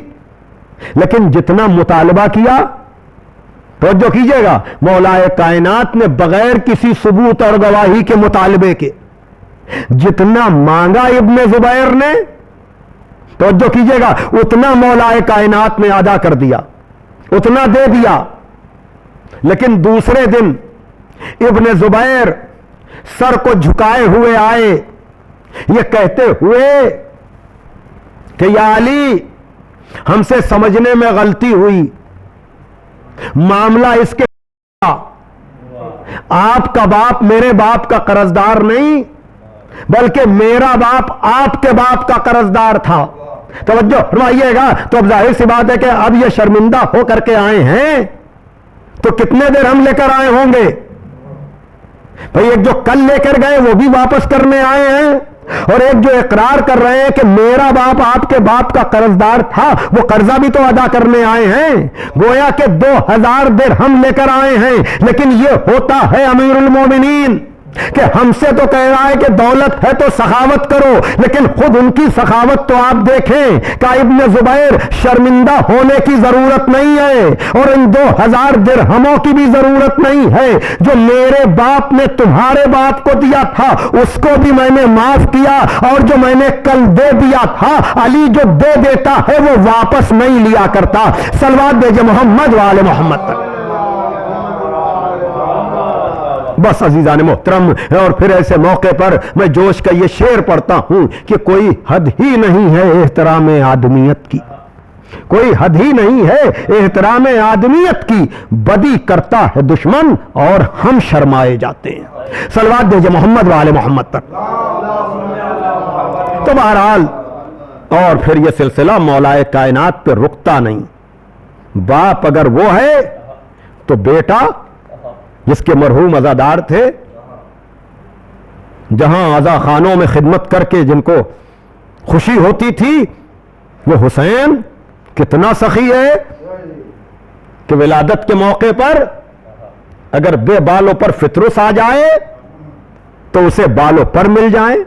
B: لیکن جتنا مطالبہ کیا، توجہ کیجئے گا، مولا کائنات نے بغیر کسی ثبوت اور گواہی کے مطالبے کے جتنا مانگا ابن زبیر نے، توجہ کیجئے گا، اتنا مولا کائنات نے ادا کر دیا، اتنا دے دیا۔ لیکن دوسرے دن ابن زبیر سر کو جھکائے ہوئے آئے، یہ کہتے ہوئے کہ یا علی، ہم سے سمجھنے میں غلطی ہوئی، معاملہ اس کے آپ کا باپ میرے باپ کا قرضدار نہیں، بلکہ میرا باپ آپ کے باپ کا قرضدار تھا۔ توجہ فرمائیے گا، تو اب ظاہر سی بات ہے کہ اب یہ شرمندہ ہو کر کے آئے ہیں تو کتنے دیر ہم لے کر آئے ہوں گے؟ بھئی ایک جو کل لے کر گئے وہ بھی واپس کرنے آئے ہیں، اور ایک جو اقرار کر رہے ہیں کہ میرا باپ آپ کے باپ کا قرضدار تھا، وہ قرضہ بھی تو ادا کرنے آئے ہیں، گویا کہ 2000 درہم لے کر آئے ہیں۔ لیکن یہ ہوتا ہے امیر المومنین کہ ہم سے تو کہہ رہا ہے کہ دولت ہے تو سخاوت کرو، لیکن خود ان کی سخاوت تو آپ دیکھیں کہ ابن زبیر شرمندہ ہونے کی ضرورت نہیں ہے، اور ان 2000 درہموں کی بھی ضرورت نہیں ہے، جو میرے باپ نے تمہارے باپ کو دیا تھا اس کو بھی میں نے معاف کیا، اور جو میں نے کل دے دیا تھا، علی جو دے دیتا ہے وہ واپس نہیں لیا کرتا۔ صلوات بھیجے محمد وآل محمد تک۔ بس عزیزان محترم، اور پھر ایسے موقع پر میں جوش کا یہ شعر پڑھتا ہوں کہ کوئی حد ہی نہیں ہے احترام آدمیت کی، کوئی حد ہی نہیں ہے احترام آدمیت کی، بدی کرتا ہے دشمن اور ہم شرمائے جاتے ہیں۔ صلوات بھیجے محمد وآل محمد تک۔ تو بہرحال اور پھر یہ سلسلہ مولا کائنات پہ رکتا نہیں، باپ اگر وہ ہے تو بیٹا جس کے مرحوم عزادار تھے، جہاں عزا خانوں میں خدمت کر کے جن کو خوشی ہوتی تھی، وہ حسین کتنا سخی ہے کہ ولادت کے موقع پر اگر بے بالوں پر فطرس آ جائے تو اسے بالوں پر مل جائیں،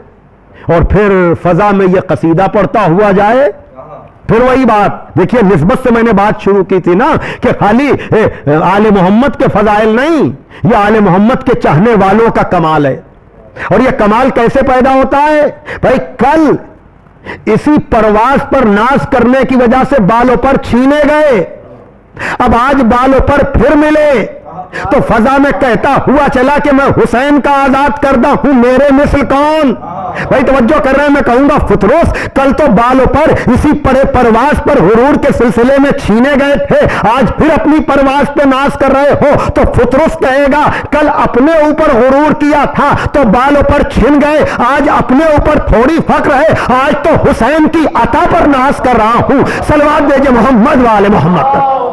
B: اور پھر فضا میں یہ قصیدہ پڑھتا ہوا جائے۔ پھر وہی بات دیکھیے، نسبت سے میں نے بات شروع کی تھی نا کہ خالی آل محمد کے فضائل نہیں، یہ آل محمد کے چاہنے والوں کا کمال ہے۔ اور یہ کمال کیسے پیدا ہوتا ہے؟ بھائی کل اسی پرواز پر ناز کرنے کی وجہ سے بالوں پر چھینے گئے، اب آج بالوں پر پھر ملے تو فضا میں کہتا ہوا چلا کہ میں حسین کا آزاد کردہ ہوں، میرے مثل کون؟ بھائی توجہ کر رہے ہیں، میں کہوں گا فطروس کل تو بالوں پر اسی پرواز پر غرور کے سلسلے میں چھینے گئے تھے، آج پھر اپنی پرواز پہ ناز کر رہے ہو تو فطروس کہے گا کل اپنے اوپر غرور کیا تھا تو بالوں پر چھن گئے، آج اپنے اوپر تھوڑی فخر ہے، آج تو حسین کی عطا پر ناز کر رہا ہوں۔ صلوات بھیجے محمد وآل محمد تک۔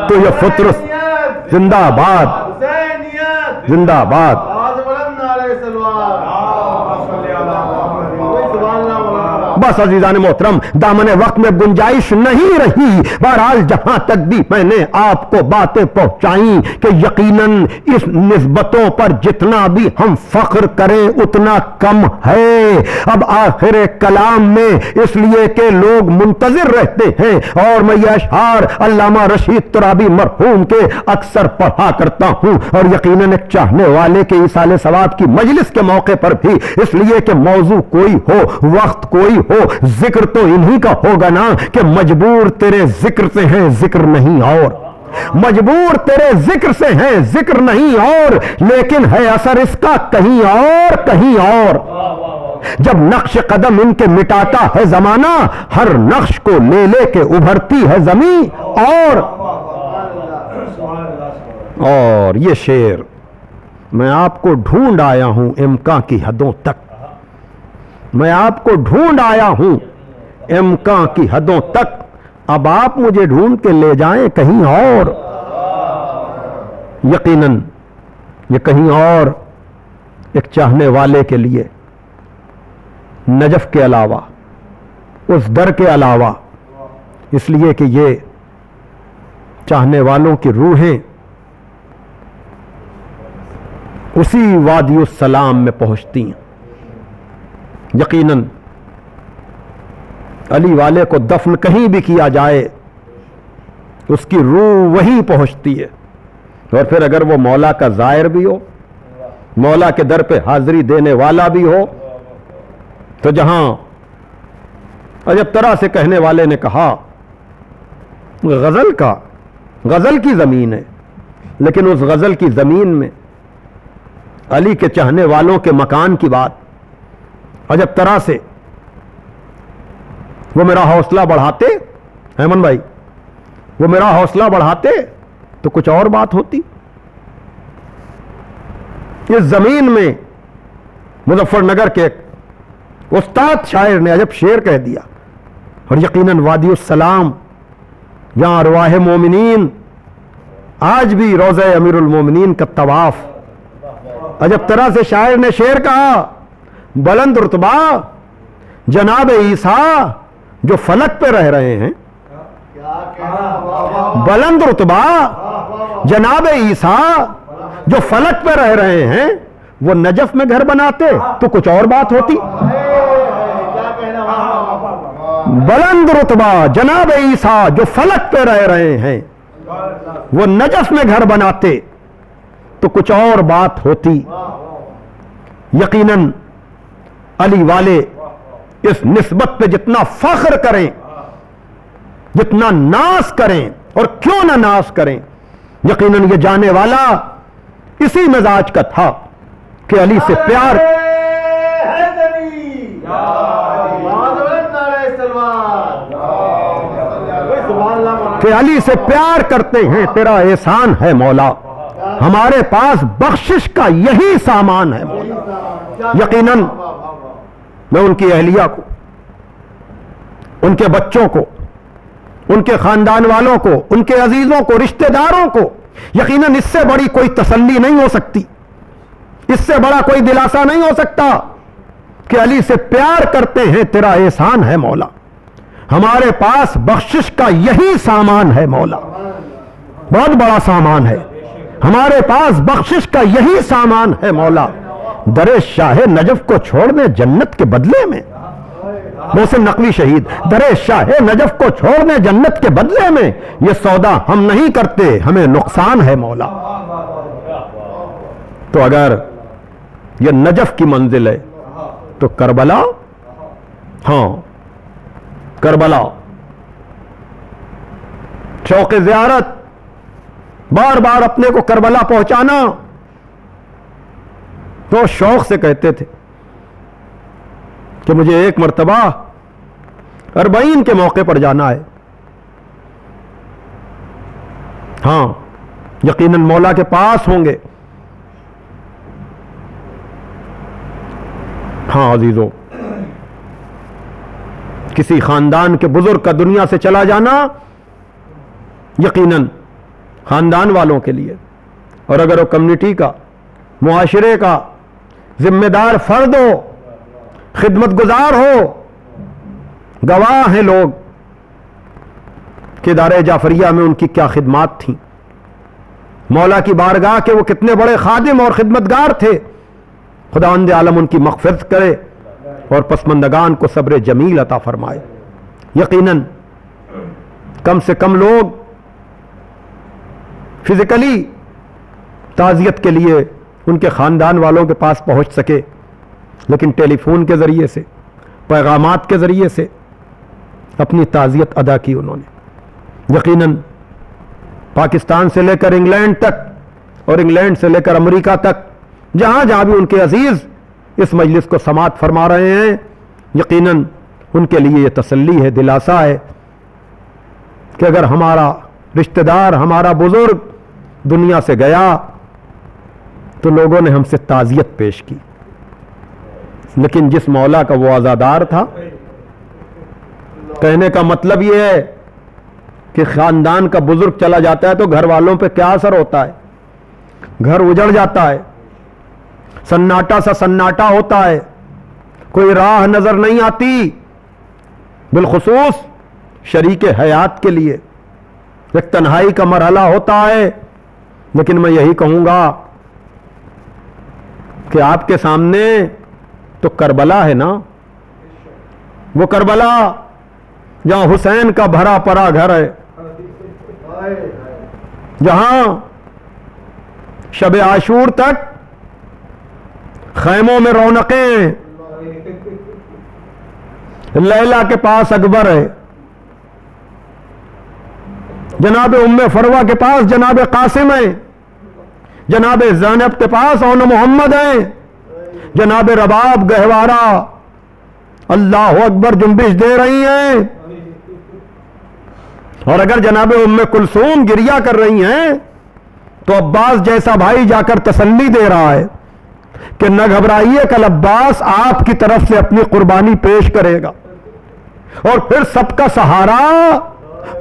B: تو یہ فطرس زندہ باد، زندہ باد۔ بس عزیزان محترم، دامن وقت میں گنجائش نہیں رہی، بہرحال جہاں تک بھی میں نے آپ کو باتیں پہنچائیں کہ یقیناً اس نسبتوں پر جتنا بھی ہم فخر کریں اتنا کم ہے۔ اب آخر کلام میں اس لیے کہ لوگ منتظر رہتے ہیں، اور میں یہ اشعار علامہ رشید ترابی مرحوم کے اکثر پڑھا کرتا ہوں، اور یقیناً ایک چاہنے والے کے ایصال ثواب کی مجلس کے موقع پر بھی، اس لیے کہ موضوع کوئی ہو، وقت کوئی ہو، ذکر تو انہی کا ہوگا نا کہ مجبور تیرے ذکر سے ہیں ذکر نہیں اور، مجبور تیرے ذکر سے ہیں ذکر نہیں اور، لیکن ہے اثر اس کا کہیں اور کہیں اور۔ جب نقش قدم ان کے مٹاتا ہے زمانہ، ہر نقش کو لے لے کے ابھرتی ہے زمین اور یہ شعر میں آپ کو ڈھونڈ آیا ہوں امکان کی حدوں تک، میں آپ کو ڈھونڈ آیا ہوں امکان کی حدوں تک، اب آپ مجھے ڈھونڈ کے لے جائیں کہیں اور۔ یقیناً یہ کہیں اور ایک چاہنے والے کے لیے نجف کے علاوہ، اس در کے علاوہ، اس لیے کہ یہ چاہنے والوں کی روحیں اسی وادی السلام میں پہنچتی ہیں۔ یقیناً علی والے کو دفن کہیں بھی کیا جائے اس کی روح وہیں پہنچتی ہے، اور پھر اگر وہ مولا کا زائر بھی ہو، مولا کے در پہ حاضری دینے والا بھی ہو، تو جہاں عجب طرح سے کہنے والے نے کہا غزل کی زمین ہے، لیکن اس غزل کی زمین میں علی کے چاہنے والوں کے مکان کی بات عجب طرح سے وہ میرا حوصلہ بڑھاتے، ایمن بھائی، وہ میرا حوصلہ بڑھاتے تو کچھ اور بات ہوتی۔ اس زمین میں مظفر نگر کے ایک استاد شاعر نے عجب شعر کہہ دیا، اور یقیناً وادی السلام جہاں ارواح مومنین آج بھی روضہ امیر المومنین کا طواف، عجب طرح سے شاعر نے شعر کہا، بلند رتبہ جناب عیسیٰ جو فلک پہ رہ رہے ہیں، بلند رتبہ جناب عیسیٰ جو فلک پہ رہ رہے ہیں، وہ نجف میں گھر بناتے تو کچھ اور بات ہوتی۔ بلند رتبہ جناب عیسیٰ جو فلک پہ رہ رہے ہیں، وہ نجف میں گھر بناتے تو کچھ اور بات ہوتی۔ یقیناً علی والے اس نسبت پہ جتنا فخر کریں، جتنا ناز کریں، اور کیوں نہ ناز کریں، یقیناً یہ جانے والا اسی مزاج کا تھا کہ علی سے پیار کرتے ہیں، تیرا احسان ہے مولا، ہمارے پاس بخشش کا یہی سامان ہے مولا۔ یقیناً میں ان کی اہلیہ کو، ان کے بچوں کو، ان کے خاندان والوں کو، ان کے عزیزوں کو، رشتہ داروں کو، یقیناً اس سے بڑی کوئی تسلی نہیں ہو سکتی، اس سے بڑا کوئی دلاسا نہیں ہو سکتا کہ علی سے پیار کرتے ہیں، تیرا احسان ہے مولا، ہمارے پاس بخشش کا یہی سامان ہے مولا، بہت بڑا سامان ہے، ہمارے پاس بخشش کا یہی سامان ہے مولا، در شاہ نجف کو چھوڑنے جنت کے بدلے میں، محسن نقوی شہید، در شاہ نجف کو چھوڑنے جنت کے بدلے میں، یہ سودا ہم نہیں کرتے، ہمیں نقصان ہے مولا۔ تو اگر یہ نجف کی منزل ہے تو کربلا، ہاں کربلا، شوق زیارت، بار بار اپنے کو کربلا پہنچانا، تو شوق سے کہتے تھے کہ مجھے ایک مرتبہ 40 کے موقع پر جانا ہے۔ ہاں یقیناً مولا کے پاس ہوں گے۔ ہاں عزیزو، کسی خاندان کے بزرگ کا دنیا سے چلا جانا یقیناً خاندان والوں کے لیے، اور اگر وہ کمیونٹی کا، معاشرے کا ذمہ دار فرد ہو، خدمت گزار ہو، گواہ ہیں لوگ کہ دار جعفریہ میں ان کی کیا خدمات تھیں، مولا کی بارگاہ کے وہ کتنے بڑے خادم اور خدمتگار تھے۔ خداوند عالم ان کی مغفرت کرے اور پسماندگان کو صبر جمیل عطا فرمائے۔ یقیناً کم سے کم لوگ فزیکلی تعزیت کے لیے ان کے خاندان والوں کے پاس پہنچ سکے، لیکن ٹیلی فون کے ذریعے سے، پیغامات کے ذریعے سے اپنی تعزیت ادا کی انہوں نے۔ یقیناً پاکستان سے لے کر انگلینڈ تک اور انگلینڈ سے لے کر امریکہ تک، جہاں جہاں بھی ان کے عزیز اس مجلس کو سماعت فرما رہے ہیں، یقیناً ان کے لیے یہ تسلی ہے، دلاسا ہے کہ اگر ہمارا رشتہ دار، ہمارا بزرگ دنیا سے گیا تو لوگوں نے ہم سے تعزیت پیش کی، لیکن جس مولا کا وہ عزادار تھا، کہنے کا مطلب یہ ہے کہ خاندان کا بزرگ چلا جاتا ہے تو گھر والوں پہ کیا اثر ہوتا ہے، گھر اجڑ جاتا ہے، سناٹا سا سناٹا ہوتا ہے، کوئی راہ نظر نہیں آتی، بالخصوص شریک حیات کے لیے، ایک تنہائی کا مرحلہ ہوتا ہے، لیکن میں یہی کہوں گا کہ آپ کے سامنے تو کربلا ہے نا، وہ کربلا جہاں حسین کا بھرا پڑا گھر ہے، جہاں شب عاشور تک خیموں میں رونقیں، لیلا کے پاس اکبر ہے، جناب ام فروہ کے پاس جناب قاسم ہے، جناب زینب کے پاس اون محمد ہے، جناب رباب گہوارہ اللہ اکبر جنبش دے رہی ہیں، اور اگر جناب ام کلثوم گریہ کر رہی ہیں تو عباس جیسا بھائی جا کر تسلی دے رہا ہے کہ نہ گھبرائیے، کل عباس آپ کی طرف سے اپنی قربانی پیش کرے گا، اور پھر سب کا سہارا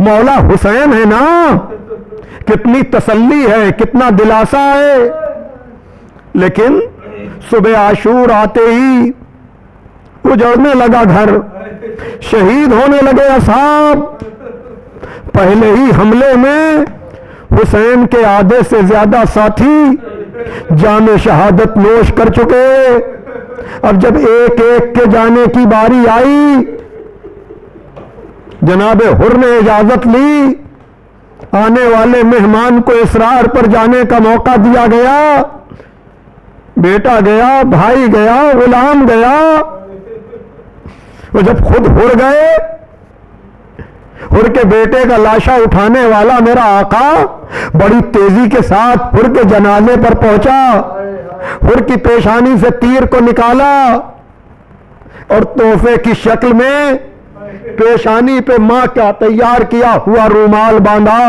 B: مولا حسین ہے نا۔ کتنی تسلی ہے، کتنا دلاسا ہے۔ لیکن صبح عاشور آتے ہی اجڑنے لگا گھر، شہید ہونے لگے اصحاب۔ پہلے ہی حملے میں حسین کے آدھے سے زیادہ ساتھی جام شہادت نوش کر چکے۔ اب جب ایک ایک کے جانے کی باری آئی، جناب حر نے اجازت لی، آنے والے مہمان کو اسرار پر جانے کا موقع دیا گیا۔ بیٹا گیا، بھائی گیا، غلام گیا۔ وہ جب خود حر گئے، حر کے بیٹے کا لاشا اٹھانے والا میرا آقا بڑی تیزی کے ساتھ حر کے جنازے پر پہنچا، حر کی پیشانی سے تیر کو نکالا اور تحفے کی شکل میں پیشانی پہ ماں کا تیار کیا ہوا رومال باندھا۔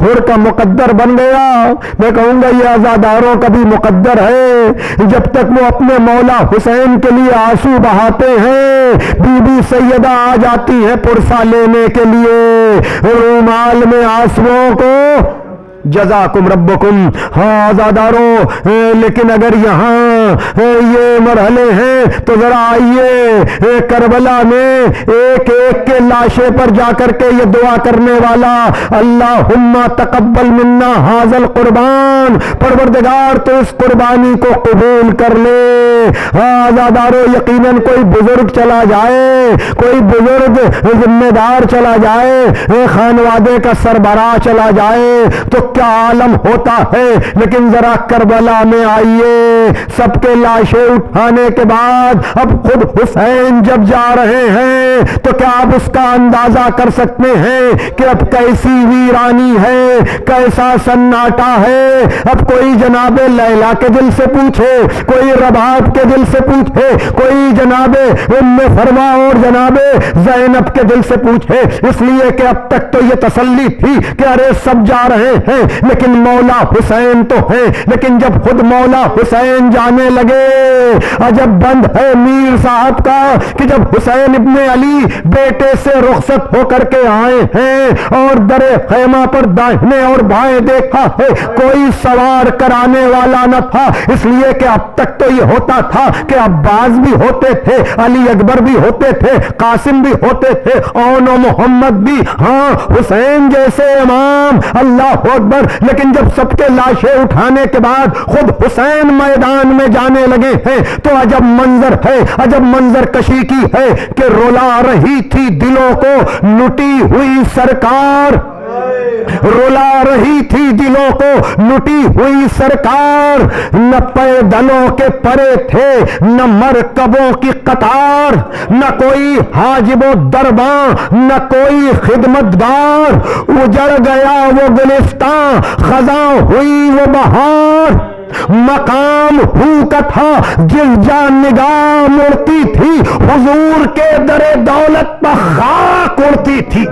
B: حر کا مقدر بن گیا۔ میں کہوں گا یہ عزاداروں کا بھی مقدر ہے، جب تک وہ اپنے مولا حسین کے لیے آنسو بہاتے ہیں، بی بی سیدہ آ جاتی ہے پرسہ لینے کے لیے رومال میں آنسوؤں کو۔ جزاکم ربکم۔ ہاں عزاداروں، لیکن اگر یہاں یہ مرحلے ہیں تو ذرا آئیے کربلا میں ایک ایک کے لاشے پر جا کر کے یہ دعا کرنے والا، اللہم تقبل منا ھذا القربان، پروردگار تو اس قربانی کو قبول کر لے۔ ہاں عزاداروں، یقیناً کوئی بزرگ چلا جائے، کوئی بزرگ ذمہ دار چلا جائے، خانوادے کا سربراہ چلا جائے تو کیا عالم ہوتا ہے، لیکن ذرا کربلا میں آئیے۔ سب کے لاشیں اٹھانے کے بعد اب خود حسین جب جا رہے ہیں تو کیا آپ اس کا اندازہ کر سکتے ہیں کہ اب کیسی ویرانی ہے، کیسا سناٹا ہے۔ اب کوئی جناب لیلا کے دل سے پوچھے، کوئی رباب کے دل سے پوچھے، کوئی جناب ام فروا اور جناب زینب کے دل سے پوچھے، اس لیے کہ اب تک تو یہ تسلی تھی کہ ارے سب جا رہے ہیں لیکن مولا حسین تو ہیں۔ لیکن جب خود مولا حسین جانے لگے، عجب بند ہے میر صاحب کا کہ جب حسین ابن علی بیٹے سے رخصت ہو کر کے آئے ہیں اور در خیمہ پر داہنے اور بائیں دیکھا ہے، کوئی سوار کرانے والا نہ تھا، اس لیے کہ اب تک تو یہ ہوتا تھا کہ عباس بھی ہوتے تھے، علی اکبر بھی ہوتے تھے، قاسم بھی ہوتے تھے، اون و محمد بھی، ہاں حسین جیسے امام، اللہ اکبر۔ لیکن جب سب کے لاشیں اٹھانے کے بعد خود حسین میدان میں جانے لگے ہیں تو عجب منظر ہے، عجب منظر کشی کی ہے کہ رلا رہی تھی دلوں کو لٹی ہوئی سرکار، رلا رہی تھی دلوں کو لٹی ہوئی سرکار۔ نہ پیدلوں کے پرے تھے، نہ مرکبوں کی قطار، نہ کوئی حاجب و درباں، نہ کوئی خدمتگار۔ اجڑ گیا وہ گلستان، خزاں ہوئی وہ بہار۔ مقام ہو کا تھا جس جا نگاہ مڑتی تھی، حضور کے در دولت پر خاک اڑتی تھی۔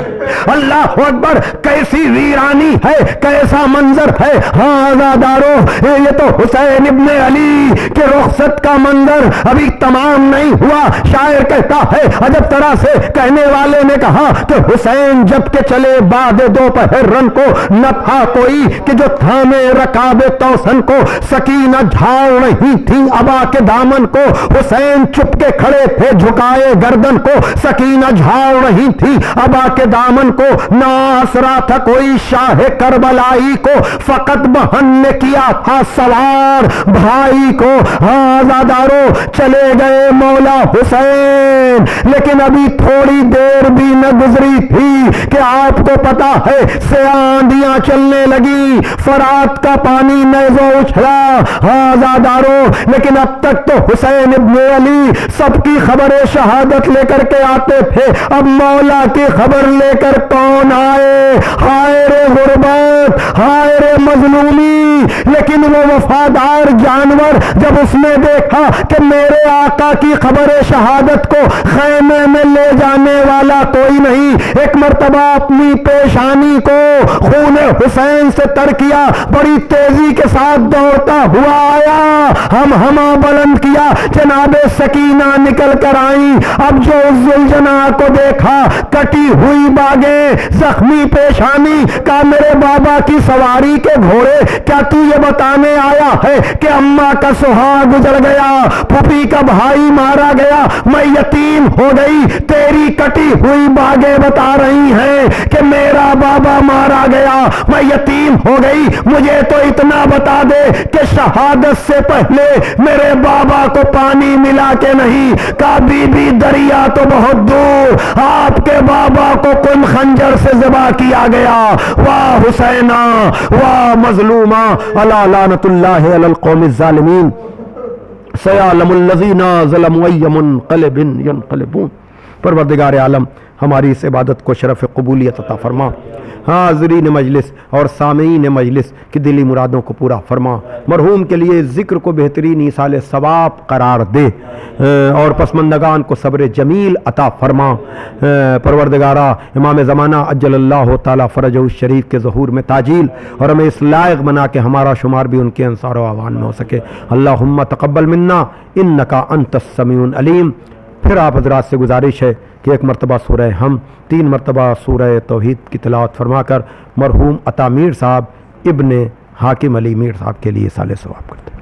B: اللہ اکبر، کیسی ویرانی ہے، کیسا منظر ہے۔ ہاں عزاداروں، یہ تو حسین ابن علی کے رخصت کا منظر ابھی تمام نہیں ہوا۔ شاعر کہتا ہے، عجب طرح سے کہنے والے نے کہا کہ حسین جب کے چلے بعد دوپہر رن کو، نہ تھا کوئی کہ جو تھامے رکاب توسن کو، سکینہ جھاڑ رہی تھی ابا کے دامن کو، حسین چپ کے کھڑے تھے جھکائے گردن کو، سکینہ جھاڑ رہی تھی ابا کے دامن کو، نہ آسرا تھا کوئی شاہ کربلائی کو، فقط بہن نے کیا تھا سوار بھائی کو۔ آزادارو چلے گئے مولا حسین، لیکن ابھی تھوڑی دیر بھی نہ گزری تھی کہ آپ کو پتا ہے آندیاں چلنے لگی، فرات کا پانی نیزوں اچھلا۔ آزادارو لیکن اب تک تو حسین ابن علی سب کی خبر شہادت لے کر کے آتے تھے، اب مولا کی خبر لے کر کون آئے؟ ہائے رے غربت، ہائے رے مظلومی۔ لیکن وہ وفادار جانور جب اس نے دیکھا کہ میرے آقا کی خبر شہادت کو خیمے میں لے جانے والا کوئی نہیں، ایک مرتبہ اپنی پیشانی کو خون حسین سے تر کیا، بڑی تیزی کے ساتھ دوڑتا ہوا آیا، ہما بلند کیا، جناب سکینہ نکل کر آئیں۔ اب جو ذوالجناح کو دیکھا، کٹی ہوئی باگیں، زخمی پیشانی، کہا میرے بابا کی سواری کے گھوڑے، کیا تو یہ بتانے آیا ہے کہ اماں کا سہاگ گزر گیا، پھوپھی کا بھائی مارا گیا، میں یتیم ہو گئی، تیری کٹی ہوئی باگیں بتا رہی ہیں کہ میرا بابا مارا گیا، میں یتیم ہو گئی، مجھے تو اتنا بتا دے کہ شہادت سے پہلے میرے بابا کو پانی ملا کے نہیں؟ کہا بی بی دریا تو بہت دور، آپ کے بابا کو کن خنجر سے ذبح کیا گیا۔ واہ حسینہ، واہ مظلومہ، الا لعنت اللہ علی القوم الظالمین، سیعلم الذین ظلموا ای منقلب ینقلبون۔ پروردگار عالم ہماری اس عبادت کو شرف قبولیت عطا فرما، حاضرین مجلس اور سامعین مجلس کی دلی مرادوں کو پورا فرما، مرحوم کے لیے ذکر کو بہترین ایصال ثواب قرار دے، اور پسماندگان کو صبر جمیل عطا فرما۔ پروردگارہ امام زمانہ عجل اللہ تعالی فرجہ الشریف کے ظہور میں تاجیل، اور ہمیں اس لائق بنا کہ ہمارا شمار بھی ان کے انصار و اعوان میں ہو سکے۔ اللہم تقبل منا انکا انت السمیع العلیم۔ پھر آپ حضرات سے گزارش ہے کہ ایک مرتبہ سورہ ہم، 3 مرتبہ سورہ توحید کی تلاوت فرما کر مرحوم عطا میر صاحب ابن حاکم علی میر صاحب کے لیے ایصال ثواب کرتے ہیں۔